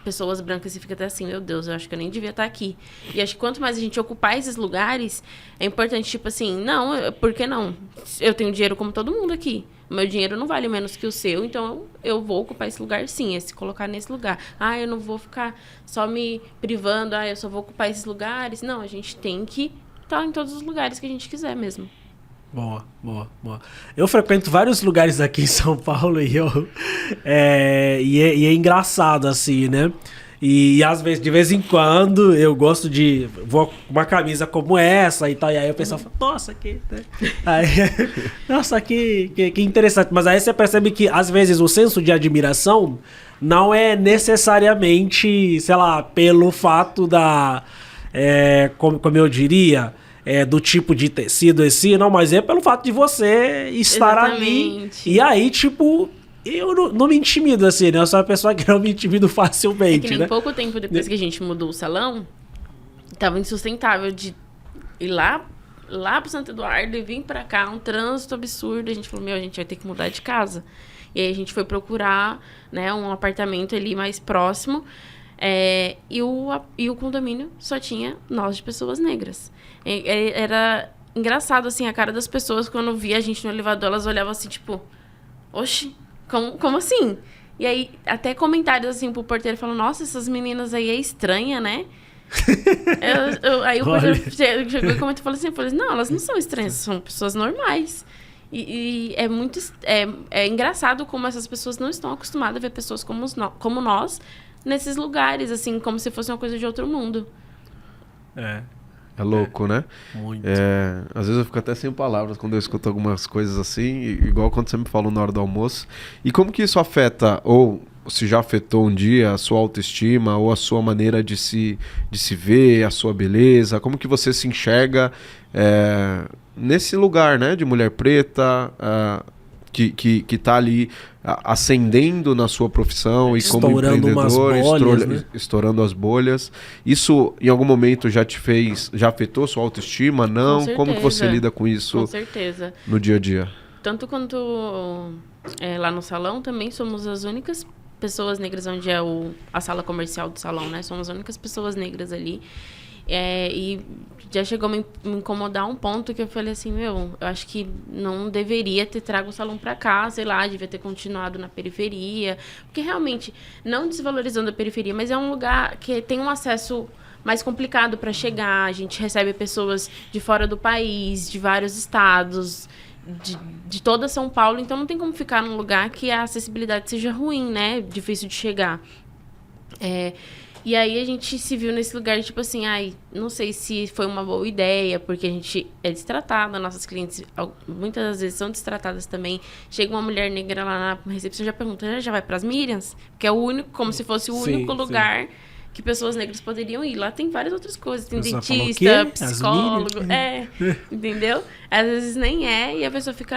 pessoas brancas e fica até assim, meu Deus, eu acho que eu nem devia estar aqui. E acho que quanto mais a gente ocupar esses lugares, é importante, tipo assim, não, por que não? Eu tenho dinheiro como todo mundo aqui. O meu dinheiro não vale menos que o seu, então eu vou ocupar esse lugar sim, se colocar nesse lugar. Eu não vou ficar só me privando, eu só vou ocupar esses lugares. Não, a gente tem que estar em todos os lugares que a gente quiser mesmo. Boa. Eu frequento vários lugares aqui em São Paulo e é engraçado assim, né? E às vezes, de vez em quando, eu gosto de... Vou com uma camisa como essa e tal, e aí o pessoal fala, nossa, que... Né? Aí, nossa, que interessante. Mas aí você percebe que, às vezes, o senso de admiração não é necessariamente, sei lá, pelo fato como eu diria... do tipo de tecido esse, não, mas é pelo fato de você estar ali. E aí, tipo, eu não me intimido assim, né? Eu sou uma pessoa que não me intimido facilmente, que nem né? pouco tempo depois que a gente mudou o salão, tava insustentável de ir lá pro Santo Eduardo e vir pra cá, um trânsito absurdo. A gente falou, a gente vai ter que mudar de casa. E aí a gente foi procurar, né, um apartamento ali mais próximo. E o condomínio só tinha nós de pessoas negras. Era engraçado, assim, a cara das pessoas quando via a gente no elevador, elas olhavam assim, tipo, oxi, como assim? E aí, até comentários, assim, pro porteiro, falando, nossa, essas meninas aí é estranha, né? Aí o porteiro chegou e comentou, falou assim, não, elas não são estranhas, são pessoas normais. E é muito... É engraçado como essas pessoas não estão acostumadas a ver pessoas como nós nesses lugares, assim, como se fosse uma coisa de outro mundo. É louco, né? Muito. Às vezes eu fico até sem palavras quando eu escuto algumas coisas assim, igual quando você me falou na hora do almoço. E como que isso afeta, ou se já afetou um dia, a sua autoestima, ou a sua maneira de se ver, a sua beleza? Como que você se enxerga nesse lugar, né? De mulher preta, que tá ali ascendendo na sua profissão e como empreendedor, estourando as bolhas. Isso em algum momento já afetou sua autoestima? Não? Como que você lida com isso? Com certeza. No dia a dia? Tanto quanto lá no salão, também somos as únicas pessoas negras, onde é a sala comercial do salão, né? Somos as únicas pessoas negras ali. E já chegou a me incomodar um ponto que eu falei assim, eu acho que não deveria ter trago o salão pra cá, sei lá, devia ter continuado na periferia, porque realmente, não desvalorizando a periferia, mas é um lugar que tem um acesso mais complicado para chegar, a gente recebe pessoas de fora do país, de vários estados, de toda São Paulo, então não tem como ficar num lugar que a acessibilidade seja ruim, né, difícil de chegar. E aí a gente se viu nesse lugar, tipo assim, não sei se foi uma boa ideia, porque a gente é destratada, nossas clientes muitas vezes são destratadas também. Chega uma mulher negra lá na recepção e já pergunta, já vai pras Miriams? Que é o único, como se fosse o único lugar que pessoas negras poderiam ir. Lá tem várias outras coisas, tem dentista, psicólogo, entendeu? Às vezes nem e a pessoa fica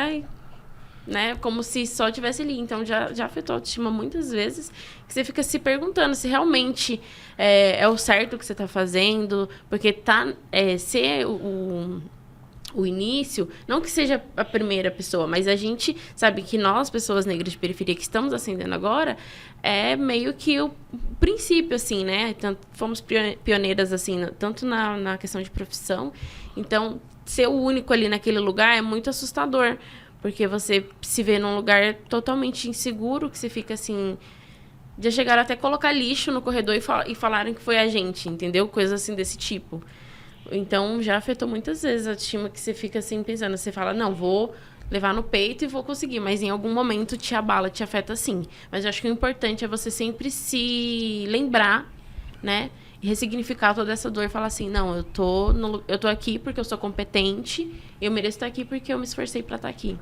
né, como se só tivesse ali. Então já afetou a autoestima muitas vezes, que você fica se perguntando se realmente é o certo que você está fazendo, porque ser o início, não que seja a primeira pessoa, mas a gente sabe que nós, pessoas negras de periferia que estamos ascendendo agora, é meio que o princípio, assim, né? Fomos pioneiras, assim, tanto na questão de profissão. Então, ser o único ali naquele lugar é muito assustador, porque você se vê num lugar totalmente inseguro, que você fica assim... Já chegaram até a colocar lixo no corredor e falaram que foi a gente, entendeu? Coisas assim desse tipo. Então, já afetou muitas vezes a autoestima, que você fica assim pensando. Você fala, não, vou levar no peito e vou conseguir. Mas em algum momento te abala, te afeta sim. Mas eu acho que o importante é você sempre se lembrar, né? E ressignificar toda essa dor e falar assim, não, eu tô aqui porque eu sou competente, eu mereço estar aqui porque eu me esforcei para estar aqui.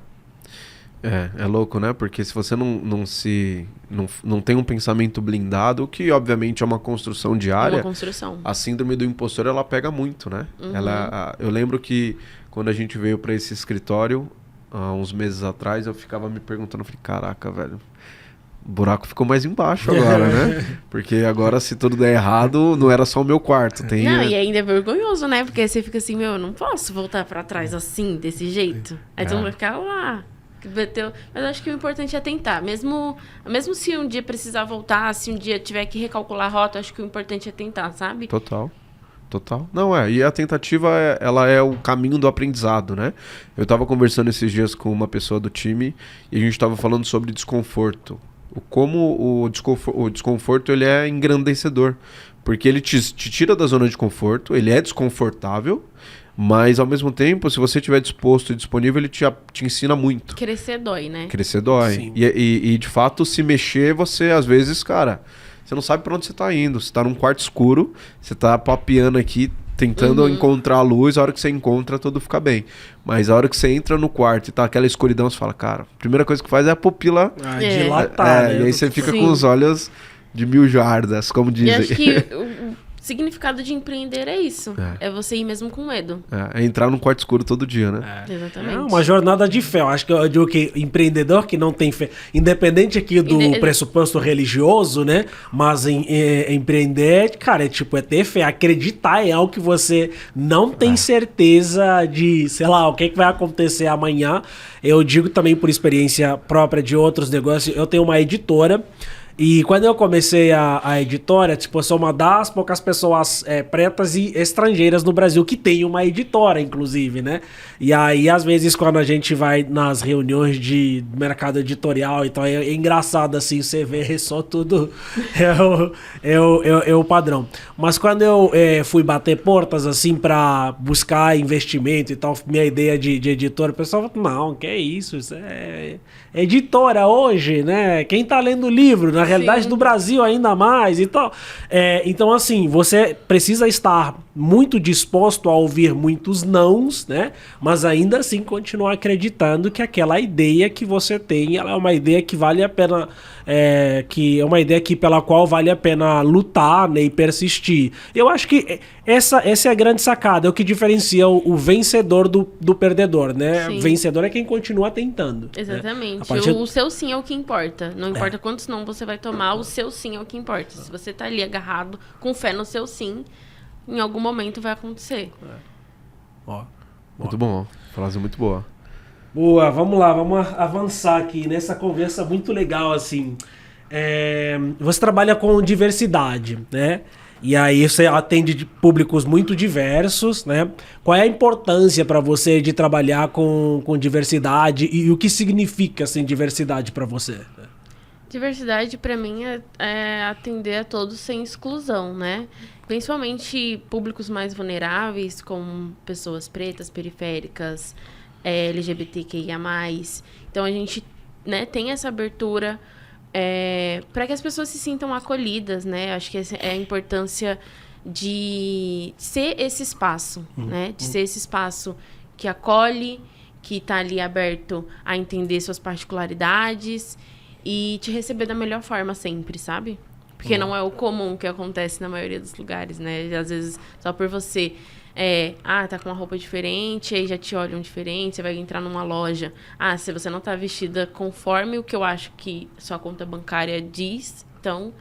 É louco, né? Porque se você não tem um pensamento blindado, que obviamente é uma construção diária, É uma construção. A síndrome do impostor, ela pega muito, né? Uhum. Eu lembro que quando a gente veio para esse escritório, há uns meses atrás, eu ficava me perguntando, falei, caraca, velho, o buraco ficou mais embaixo agora, né? Porque agora, se tudo der errado, não era só o meu quarto. Não, e ainda é vergonhoso, né? Porque você fica assim, eu não posso voltar para trás assim, desse jeito. Aí todo mundo vai ficar lá. Mas eu acho que o importante é tentar. Mesmo se um dia precisar voltar, se um dia tiver que recalcular a rota, acho que o importante é tentar, sabe? Total. Não, e a tentativa, ela é o caminho do aprendizado, né? Eu tava conversando esses dias com uma pessoa do time e a gente tava falando sobre desconforto. Como o desconforto ele é engrandecedor. Porque ele te tira da zona de conforto, ele é desconfortável, mas ao mesmo tempo, se você estiver disposto e disponível, ele te ensina muito. Crescer dói, né? Crescer dói. E de fato, se mexer, você às vezes, cara, você não sabe pra onde você tá indo. Você tá num quarto escuro, você tá papeando aqui, tentando encontrar a luz, a hora que você encontra, tudo fica bem. Mas a hora que você entra no quarto e tá aquela escuridão, você fala, cara, a primeira coisa que faz é a pupila dilatar, né? E aí você fica com os olhos de 1000 jardas, como dizem. E acho que o significado de empreender é isso. É você ir mesmo com medo. É entrar num quarto escuro todo dia, né? Exatamente. É uma jornada de fé. Eu acho que eu digo que empreendedor que não tem fé, independente aqui do pressuposto religioso, né? Mas empreender, cara, é ter fé, acreditar em algo que você não tem certeza de, sei lá, o que vai acontecer amanhã. Eu digo também por experiência própria de outros negócios. Eu tenho uma editora. E quando eu comecei a editora, tipo, eu sou uma das poucas pessoas pretas e estrangeiras no Brasil que tem uma editora, inclusive, né? E aí, às vezes, quando a gente vai nas reuniões de mercado editorial, então é engraçado, assim, você vê só tudo é o padrão. Mas quando eu fui bater portas, assim, pra buscar investimento e tal, minha ideia de editora, o pessoal falou, não, que é isso é editora hoje, né? Quem tá lendo livro, na realidade Sim. do Brasil ainda mais e tal. Então, assim, você precisa estar muito disposto a ouvir muitos nãos, né? Mas ainda assim continuar acreditando que aquela ideia que você tem, ela é uma ideia que vale a pena, que é uma ideia pela qual vale a pena lutar, né, e persistir. Eu acho que essa é a grande sacada, é o que diferencia o vencedor do perdedor, né? Sim. Vencedor é quem continua tentando. Exatamente. Né? Partir... O seu sim é o que importa. Não importa quantos não você vai tomar, o seu sim é o que importa. Se você tá ali agarrado, com fé no seu sim, em algum momento vai acontecer. Ó, Muito bom. Frase muito boa. boa, vamos lá, vamos avançar aqui nessa conversa muito legal, assim. Você trabalha com diversidade, né? E aí você atende públicos muito diversos, né? Qual é a importância para você de trabalhar com diversidade e o que significa, assim, diversidade para você? Diversidade, para mim, é atender a todos sem exclusão, né? Principalmente públicos mais vulneráveis, como pessoas pretas, periféricas, LGBTQIA+. Então, a gente, né, tem essa abertura para que as pessoas se sintam acolhidas, né? Acho que essa é a importância de ser esse espaço, né? De ser esse espaço que acolhe, que está ali aberto a entender suas particularidades e te receber da melhor forma sempre, sabe? Porque não é o comum que acontece na maioria dos lugares, né? Às vezes, só por você tá com uma roupa diferente, aí já te olham diferente, você vai entrar numa loja. Se você não tá vestida conforme o que eu acho que sua conta bancária diz, então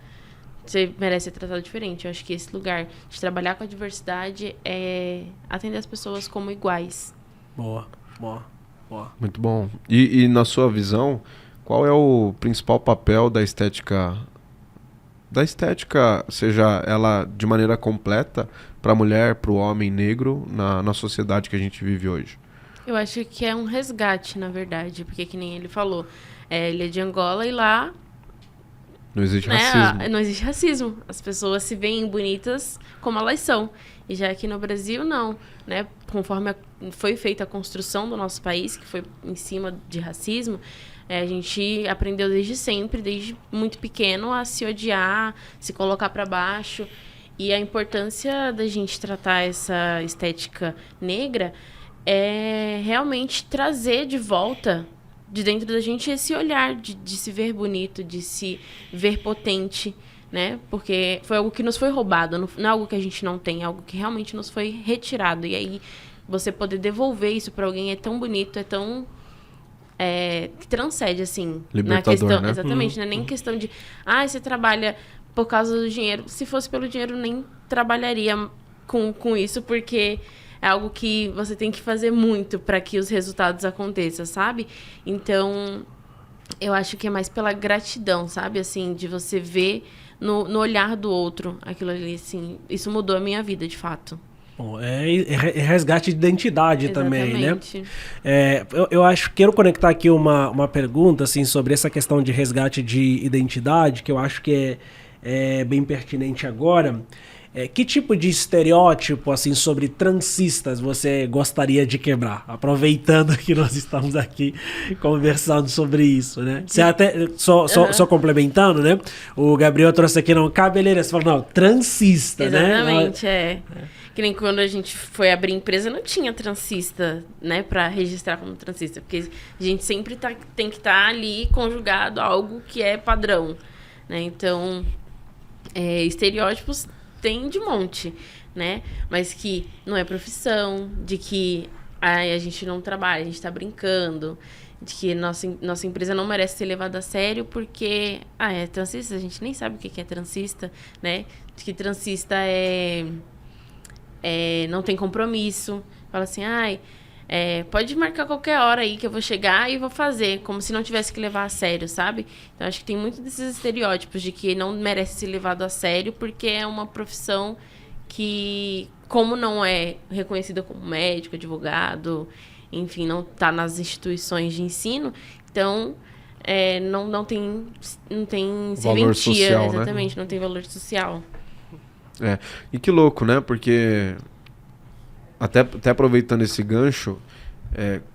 você merece ser tratado diferente. Eu acho que esse lugar de trabalhar com a diversidade é atender as pessoas como iguais. Boa. Muito bom. E na sua visão, qual é o principal papel da estética? Da estética, seja ela de maneira completa, para a mulher, para o homem negro, na sociedade que a gente vive hoje? Eu acho que é um resgate, na verdade, porque que nem ele falou, ele é de Angola e lá... Não existe racismo. Não existe racismo. As pessoas se veem bonitas como elas são. E já aqui no Brasil, não. Né? Conforme foi feita a construção do nosso país, que foi em cima de racismo, a gente aprendeu desde sempre, desde muito pequeno, a se odiar, se colocar para baixo. E a importância da gente tratar essa estética negra é realmente trazer de volta de dentro da gente esse olhar de se ver bonito, de se ver potente, né? Porque foi algo que nos foi roubado, não é algo que a gente não tem, é algo que realmente nos foi retirado. E aí você poder devolver isso para alguém é tão bonito, é tão... que transcende, assim, libertador, na questão, né? exatamente, não é nem questão de você trabalha por causa do dinheiro. Se fosse pelo dinheiro, nem trabalharia com isso, porque é algo que você tem que fazer muito para que os resultados aconteçam, sabe? Então, eu acho que é mais pela gratidão, sabe? Assim, de você ver no olhar do outro aquilo ali, assim. Isso mudou a minha vida, de fato. Bom, é resgate de identidade. Exatamente. Também, né? Eu acho que quero conectar aqui uma pergunta assim, sobre essa questão de resgate de identidade, que eu acho que é bem pertinente agora. Que tipo de estereótipo assim, sobre transistas você gostaria de quebrar? Aproveitando que nós estamos aqui conversando sobre isso, né? Você até, só complementando, né? O Gabriel trouxe aqui, não, cabeleireira. Você falou, não, transista, exatamente, né? Que nem quando a gente foi abrir empresa, não tinha transista, né? Pra registrar como transista. Porque a gente sempre tem que estar ali conjugado a algo que é padrão, né? Então, estereótipos tem de monte, né? Mas que não é profissão, de que a gente não trabalha, a gente tá brincando, de que nossa empresa não merece ser levada a sério porque, é transista, a gente nem sabe o que é transista, né? De que transista não tem compromisso. Fala assim, Pode marcar qualquer hora aí que eu vou chegar e vou fazer, como se não tivesse que levar a sério, sabe? Então, acho que tem muito desses estereótipos de que não merece ser levado a sério porque é uma profissão que, como não é reconhecida como médico, advogado, enfim, não está nas instituições de ensino, então não tem valor serventia, social, exatamente, né? não tem valor social. E que louco, né? Porque até aproveitando esse gancho,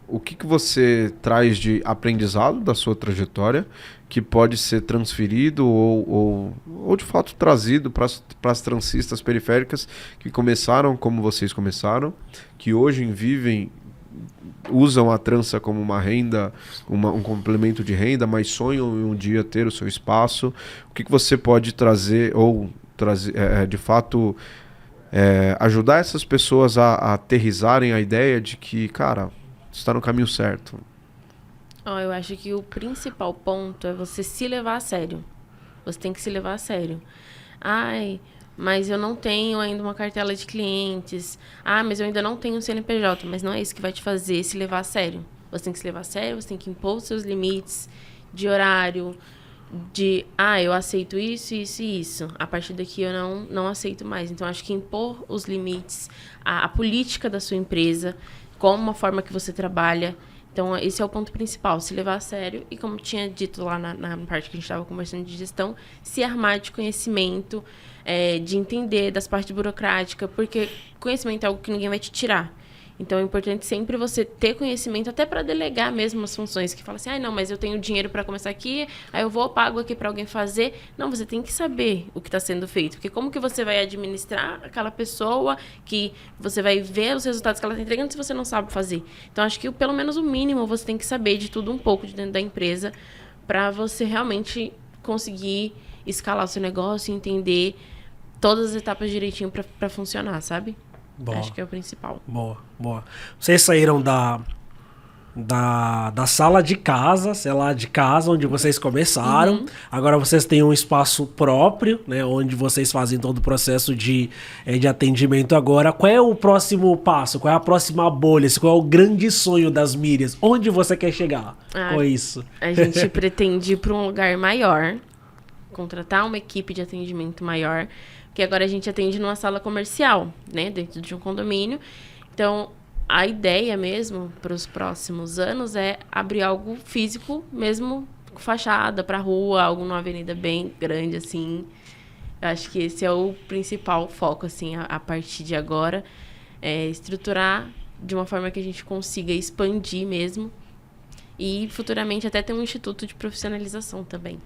o que você traz de aprendizado da sua trajetória que pode ser transferido ou de fato trazido para as transistas periféricas que começaram como vocês começaram, que hoje usam a trança como uma renda, um complemento de renda, mas sonham em um dia ter o seu espaço. O que você pode trazer de fato ajudar essas pessoas a aterrissarem a ideia de que, cara, está no caminho certo? Eu acho que o principal ponto é você se levar a sério. Você tem que se levar a sério. Mas eu não tenho ainda uma cartela de clientes. Mas eu ainda não tenho um CNPJ. Mas não é isso que vai te fazer se levar a sério. Você tem que se levar a sério, você tem que impor os seus limites de horário, eu aceito isso, isso e isso. A partir daqui eu não aceito mais. Então, acho que impor os limites, a política da sua empresa, como uma forma que você trabalha. Então, esse é o ponto principal, se levar a sério. E como tinha dito lá na parte que a gente estava conversando de gestão, se armar de conhecimento, de entender das partes burocráticas, porque conhecimento é algo que ninguém vai te tirar. Então, é importante sempre você ter conhecimento, até para delegar mesmo as funções, que fala assim, não, mas eu tenho dinheiro para começar aqui, aí eu pago aqui para alguém fazer. Não, você tem que saber o que está sendo feito, porque como que você vai administrar aquela pessoa, que você vai ver os resultados que ela está entregando se você não sabe fazer. Então, acho que pelo menos o mínimo você tem que saber de tudo um pouco de dentro da empresa, para você realmente conseguir escalar o seu negócio e entender todas as etapas direitinho para funcionar, sabe? Boa. Acho que é o principal. Boa. Vocês saíram da sala de casa, onde vocês começaram. Uhum. Agora vocês têm um espaço próprio, né, onde vocês fazem todo o processo de atendimento agora. Qual é o próximo passo? Qual é a próxima bolha? Qual é o grande sonho das Miriams? Onde você quer chegar com isso? A gente pretende ir para um lugar maior, contratar uma equipe de atendimento maior, que agora a gente atende numa sala comercial, né, dentro de um condomínio. Então, a ideia mesmo para os próximos anos é abrir algo físico, mesmo com fachada para rua, algo numa avenida bem grande, assim. Eu acho que esse é o principal foco, assim, a partir de agora. Estruturar de uma forma que a gente consiga expandir mesmo e futuramente até ter um instituto de profissionalização também.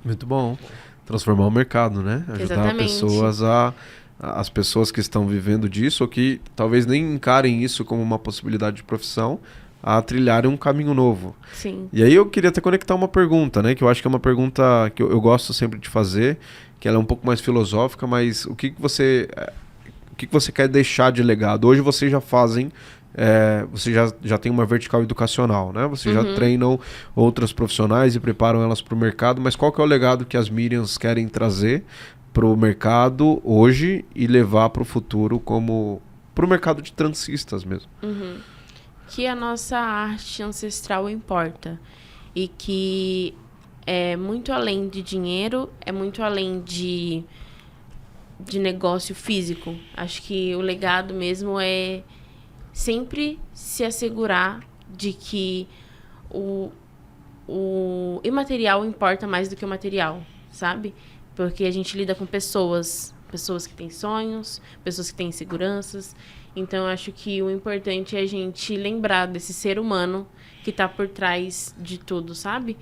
Muito bom. Transformar o mercado, né? Ajudar as pessoas que estão vivendo disso ou que talvez nem encarem isso como uma possibilidade de profissão, a trilharem um caminho novo. Sim. E aí eu queria até conectar uma pergunta, né? Que eu acho que é uma pergunta que eu gosto sempre de fazer, que ela é um pouco mais filosófica, mas o que você quer deixar de legado? Hoje vocês já fazem... você já tem uma vertical educacional, né? Vocês já treinam outras profissionais e preparam elas para o mercado, mas qual que é o legado que as Miriams querem trazer para o mercado hoje e levar para o futuro para o mercado de transistas mesmo? Que a nossa arte ancestral importa e que é muito além de dinheiro, é muito além de negócio físico. Acho que o legado mesmo é sempre se assegurar de que o imaterial importa mais do que o material, sabe? Porque a gente lida com pessoas que têm sonhos, pessoas que têm inseguranças. Então, eu acho que o importante é a gente lembrar desse ser humano que está por trás de tudo, sabe?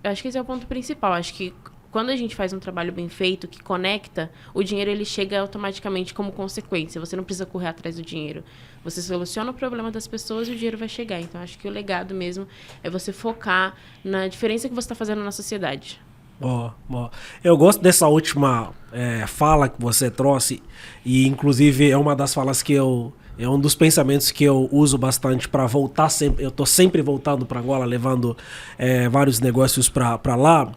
Eu acho que esse é o ponto principal. Acho que quando a gente faz um trabalho bem feito, que conecta, o dinheiro ele chega automaticamente como consequência. Você não precisa correr atrás do dinheiro. Você soluciona o problema das pessoas e o dinheiro vai chegar. Então, acho que o legado mesmo é você focar na diferença que você está fazendo na sociedade. Boa. Eu gosto dessa última fala que você trouxe e, inclusive, é uma das falas que é um dos pensamentos que eu uso bastante para voltar sempre. Eu estou sempre voltando para Angola, levando vários negócios para lá.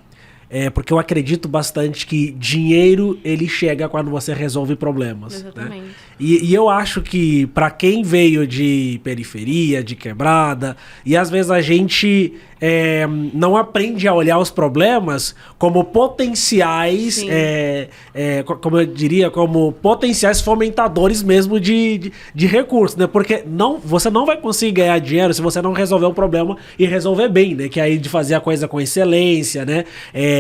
porque eu acredito bastante que dinheiro, ele chega quando você resolve problemas. Exatamente. Né? E eu acho que para quem veio de periferia, de quebrada, e às vezes a gente não aprende a olhar os problemas como potenciais, como eu diria, como potenciais fomentadores mesmo de recursos, né? Porque você não vai conseguir ganhar dinheiro se você não resolver o problema e resolver bem, né? Que é aí de fazer a coisa com excelência, né?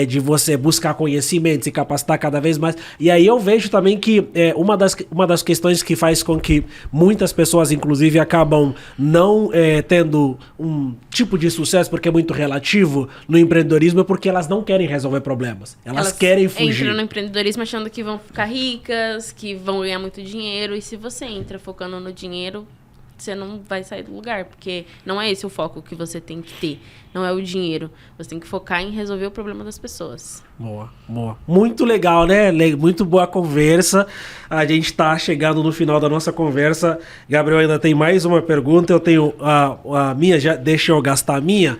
De você buscar conhecimento, se capacitar cada vez mais. E aí eu vejo também que uma das questões que faz com que muitas pessoas, inclusive, acabam não tendo um tipo de sucesso, porque é muito relativo no empreendedorismo, é porque elas não querem resolver problemas. Elas querem fugir. Entram no empreendedorismo achando que vão ficar ricas, que vão ganhar muito dinheiro, e se você entra focando no dinheiro, você não vai sair do lugar, porque não é esse o foco que você tem que ter. Não é o dinheiro. Você tem que focar em resolver o problema das pessoas. Boa, boa. Muito legal, né? Muito boa conversa. A gente tá chegando no final da nossa conversa. Gabriel ainda tem mais uma pergunta. Eu tenho a minha, deixa eu gastar a minha.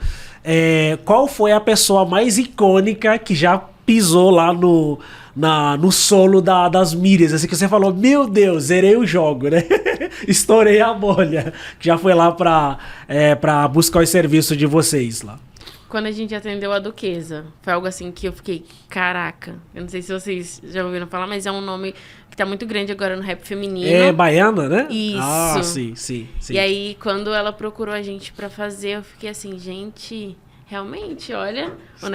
Qual foi a pessoa mais icônica que já pisou lá no solo das mídias, assim, que você falou, meu Deus, zerei o jogo, né? Estourei a bolha. Que já foi lá pra buscar os serviços de vocês lá. Quando a gente atendeu a Duquesa, foi algo assim que eu fiquei, caraca. Eu não sei se vocês já ouviram falar, mas é um nome que tá muito grande agora no rap feminino. É baiana, né? Isso. Ah, sim. E aí, quando ela procurou a gente pra fazer, eu fiquei assim, gente, realmente, olha, o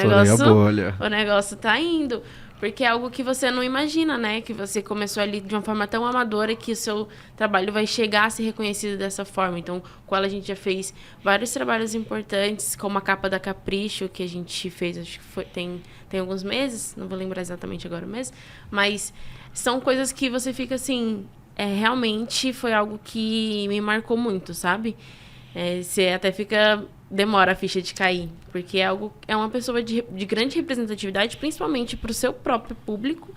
negócio tá indo. Porque é algo que você não imagina, né? Que você começou ali de uma forma tão amadora que o seu trabalho vai chegar a ser reconhecido dessa forma. Então, com ela a gente já fez vários trabalhos importantes, como a capa da Capricho, que a gente fez, acho que tem alguns meses, não vou lembrar exatamente agora o mês, mas são coisas que você fica assim, realmente foi algo que me marcou muito, sabe? Você até demora a ficha de cair, porque é uma pessoa de grande representatividade, principalmente para o seu próprio público,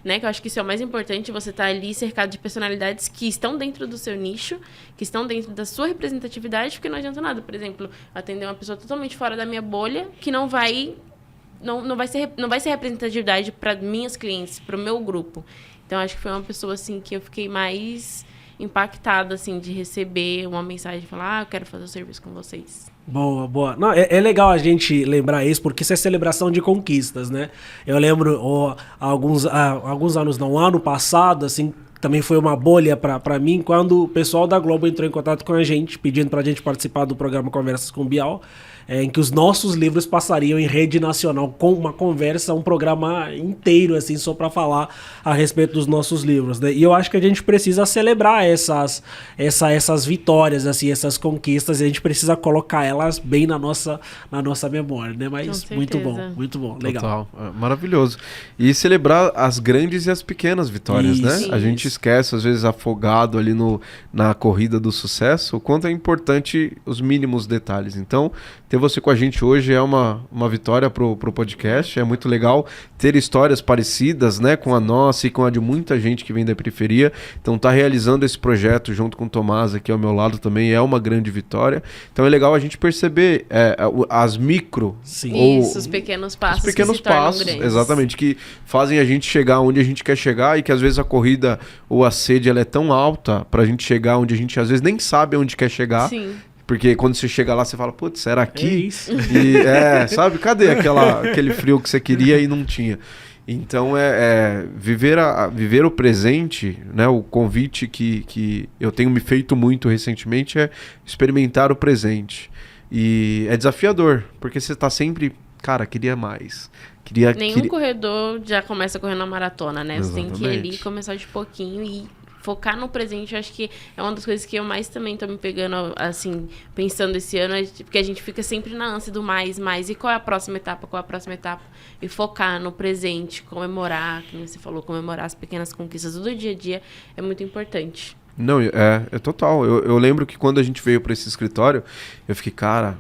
né? Que eu acho que isso é o mais importante, você tá ali cercado de personalidades que estão dentro do seu nicho, que estão dentro da sua representatividade, porque não adianta nada. Por exemplo, atender uma pessoa totalmente fora da minha bolha, que não vai ser representatividade para minhas clientes, para o meu grupo. Então, acho que foi uma pessoa, assim, que eu fiquei mais impactada, assim, de receber uma mensagem e falar, eu quero fazer o serviço com vocês. Boa. Não, é legal a gente lembrar isso, porque isso é celebração de conquistas, né? Eu lembro, alguns anos, não, ano passado, assim, também foi uma bolha pra mim, quando o pessoal da Globo entrou em contato com a gente, pedindo pra gente participar do programa Conversas com Bial, em que os nossos livros passariam em rede nacional com uma conversa, um programa inteiro, assim, só para falar a respeito dos nossos livros, né? E eu acho que a gente precisa celebrar essas vitórias, assim, essas conquistas, e a gente precisa colocar elas bem na nossa memória, né? Mas muito bom, legal. Total, maravilhoso. E celebrar as grandes e as pequenas vitórias, né? A gente esquece, às vezes, afogado ali na corrida do sucesso, o quanto é importante os mínimos detalhes. Então, ter você com a gente hoje é uma vitória pro podcast, é muito legal ter histórias parecidas, né, com a nossa e com a de muita gente que vem da periferia. Então tá realizando esse projeto junto com o Tomás aqui ao meu lado também é uma grande vitória. Então é legal a gente perceber as micro... Sim. Os pequenos passos. Os pequenos passos, exatamente, que fazem a gente chegar onde a gente quer chegar, e que às vezes a corrida ou a sede ela é tão alta pra gente chegar onde a gente às vezes nem sabe onde quer chegar. Sim. Porque quando você chega lá, você fala, putz, era aqui? É isso. E, sabe, cadê aquele frio que você queria e não tinha? Então, viver o presente, né? O convite que eu tenho me feito muito recentemente é experimentar o presente. E é desafiador, porque você tá sempre, cara, queria mais. Nenhum corredor já começa correndo a maratona, né? Exatamente. Você tem que ir ali, começar de pouquinho e focar no presente. Eu acho que é uma das coisas que eu mais também tô me pegando, assim, pensando esse ano, porque a gente fica sempre na ânsia do mais, e qual é a próxima etapa, e focar no presente, comemorar, como você falou, comemorar as pequenas conquistas do dia a dia é muito importante. Não, é total. Eu lembro que quando a gente veio para esse escritório, eu fiquei, cara,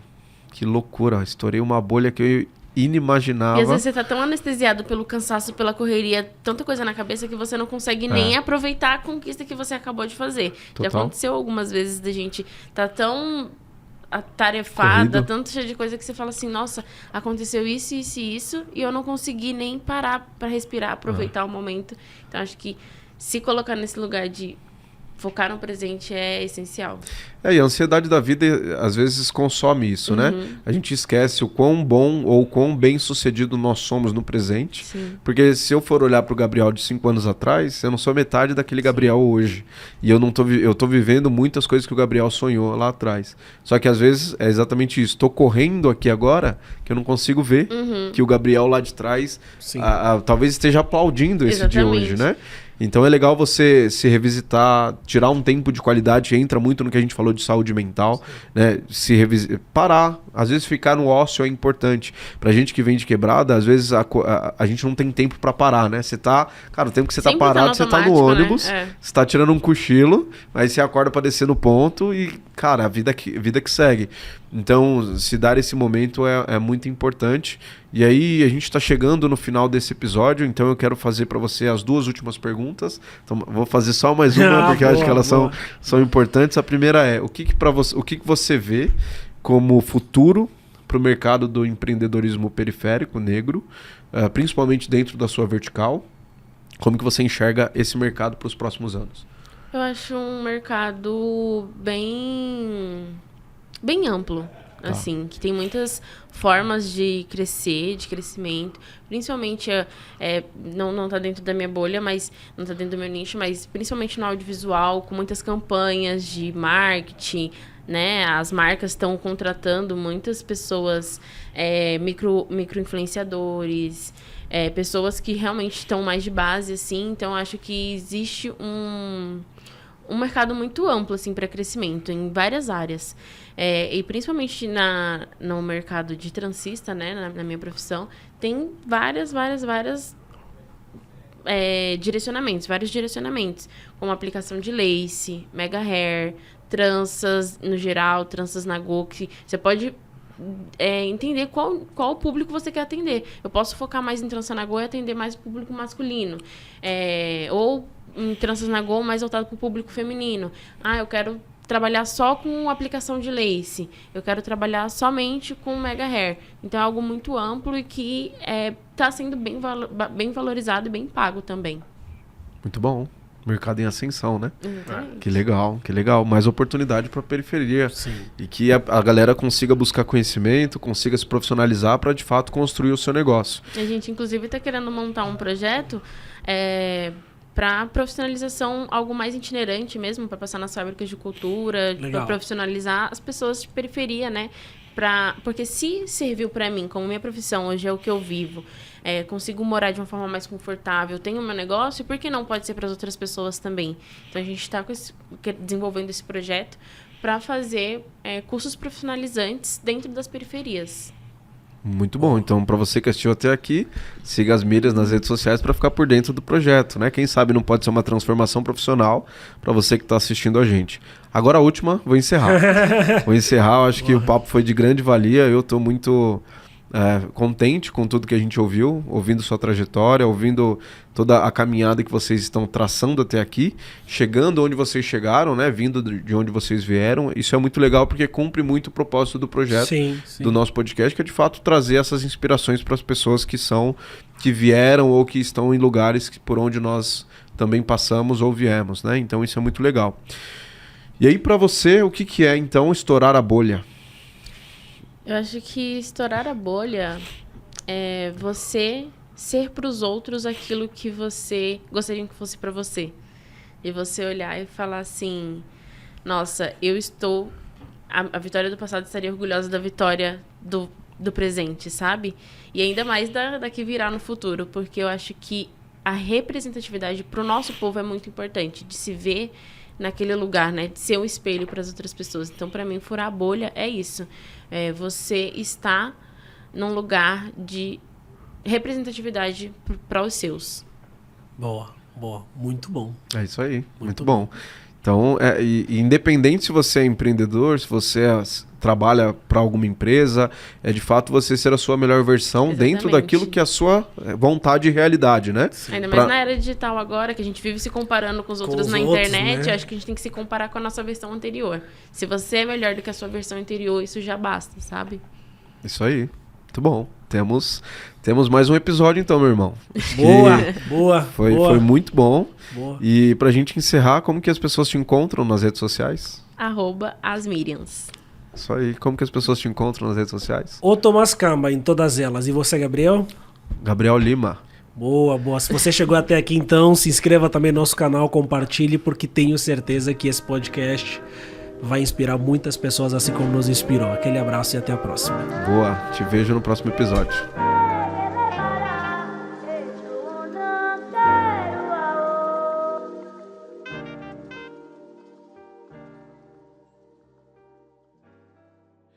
que loucura, estourei uma bolha que eu inimaginável. E às vezes você tá tão anestesiado pelo cansaço, pela correria, tanta coisa na cabeça que você não consegue nem aproveitar a conquista que você acabou de fazer. Total. Já aconteceu algumas vezes da gente tá tão atarefada, tanto cheia de coisa que você fala assim, nossa, aconteceu isso, isso e isso, e eu não consegui nem parar para respirar, aproveitar o momento. Então, acho que se colocar nesse lugar de focar no presente é essencial. E a ansiedade da vida, às vezes, consome isso, né? A gente esquece o quão bom ou quão bem sucedido nós somos no presente. Sim. Porque se eu for olhar pro Gabriel de 5 anos atrás, eu não sou metade daquele Gabriel hoje. E eu tô vivendo muitas coisas que o Gabriel sonhou lá atrás. Só que às vezes é exatamente isso. Tô correndo aqui agora que eu não consigo ver que o Gabriel lá de trás talvez esteja aplaudindo esse de hoje, né? Então é legal você se revisitar, tirar um tempo de qualidade, entra muito no que a gente falou de saúde mental, né? Parar, às vezes ficar no ócio é importante. Pra gente que vem de quebrada, às vezes a gente não tem tempo pra parar, né? Você tá, cara, o tempo que você tá parado, você tá no ônibus, né? Você tá tirando um cochilo, aí você acorda pra descer no ponto e, cara, a vida que segue. Então, se dar esse momento é muito importante. E aí, a gente está chegando no final desse episódio, então eu quero fazer para você as 2 últimas perguntas. Então, vou fazer só mais uma, porque eu acho que elas são importantes. A primeira é, o que você vê como futuro para o mercado do empreendedorismo periférico negro, principalmente dentro da sua vertical? Como que você enxerga esse mercado para os próximos anos? Eu acho um mercado bem amplo, assim, que tem muitas formas de crescer, de crescimento, principalmente, não tá dentro da minha bolha, mas não tá dentro do meu nicho, mas principalmente no audiovisual, com muitas campanhas de marketing, né? As marcas estão contratando muitas pessoas, micro-influenciadores, pessoas que realmente estão mais de base, assim, então acho que existe um mercado muito amplo, assim, para crescimento em várias áreas. E principalmente no mercado de transista, né, na minha profissão, tem vários direcionamentos, como aplicação de lace, mega hair, tranças no geral, tranças na Goki. Você pode entender qual público você quer atender. Eu posso focar mais em trança na Go e atender mais o público masculino. Ou em tranças na Go mais voltado para o público feminino. Eu quero trabalhar só com aplicação de lace. Eu quero trabalhar somente com mega hair. Então é algo muito amplo e que está sendo bem valorizado e bem pago também. Muito bom. Mercado em ascensão, né? Exatamente. Que legal. Mais oportunidade para a periferia. Sim. E que a galera consiga buscar conhecimento, consiga se profissionalizar para, de fato, construir o seu negócio. A gente, inclusive, está querendo montar um projeto para profissionalização, algo mais itinerante mesmo, para passar nas fábricas de cultura, para profissionalizar as pessoas de periferia, né? Porque se serviu para mim, como minha profissão hoje é o que eu vivo, consigo morar de uma forma mais confortável, tenho meu negócio, por que não pode ser para as outras pessoas também? Então a gente está desenvolvendo esse projeto para fazer cursos profissionalizantes dentro das periferias. Muito bom. Então, para você que assistiu até aqui, siga as mídias nas redes sociais para ficar por dentro do projeto, né? Quem sabe não pode ser uma transformação profissional para você que está assistindo a gente. Agora a última, vou encerrar. Eu acho que o papo foi de grande valia. Eu estou muito contente com tudo que a gente ouvindo sua trajetória, ouvindo toda a caminhada que vocês estão traçando até aqui, chegando onde vocês chegaram, né? Vindo de onde vocês vieram. Isso é muito legal porque cumpre muito o propósito do projeto, do nosso podcast, que é de fato trazer essas inspirações para as pessoas que vieram ou que estão em lugares por onde nós também passamos ou viemos, né? Então isso é muito legal. E aí para você, o que é então estourar a bolha? Eu acho que estourar a bolha é você ser para os outros aquilo que você gostaria que fosse para você. E você olhar e falar assim, nossa, eu estou... A vitória do passado estaria orgulhosa da vitória do presente, sabe? E ainda mais da que virá no futuro, porque eu acho que a representatividade para o nosso povo é muito importante, de se ver naquele lugar, né? De ser um espelho para as outras pessoas. Então, para mim, furar a bolha é isso. Você está num lugar de representatividade para os seus. Boa. Muito bom. É isso aí. Muito bom. Então, independente se você é empreendedor, se você trabalha para alguma empresa, é de fato você ser a sua melhor versão. Exatamente. Dentro daquilo que é a sua vontade e realidade, né? Ainda mais na era digital agora, que a gente vive se comparando com os outros na internet, né? Acho que a gente tem que se comparar com a nossa versão anterior. Se você é melhor do que a sua versão anterior, isso já basta, sabe? Isso aí. Muito bom. Temos mais um episódio então, meu irmão. Boa. Foi muito bom. Boa. E pra gente encerrar, como que as pessoas te encontram nas redes sociais? @asmiriams. Isso aí. Como que as pessoas te encontram nas redes sociais? O Tomás Camba, em todas elas. E você, Gabriel? Gabriel Lima. Boa. Se você chegou até aqui, então, se inscreva também no nosso canal, compartilhe, porque tenho certeza que esse podcast vai inspirar muitas pessoas, assim como nos inspirou. Aquele abraço e até a próxima. Boa. Te vejo no próximo episódio.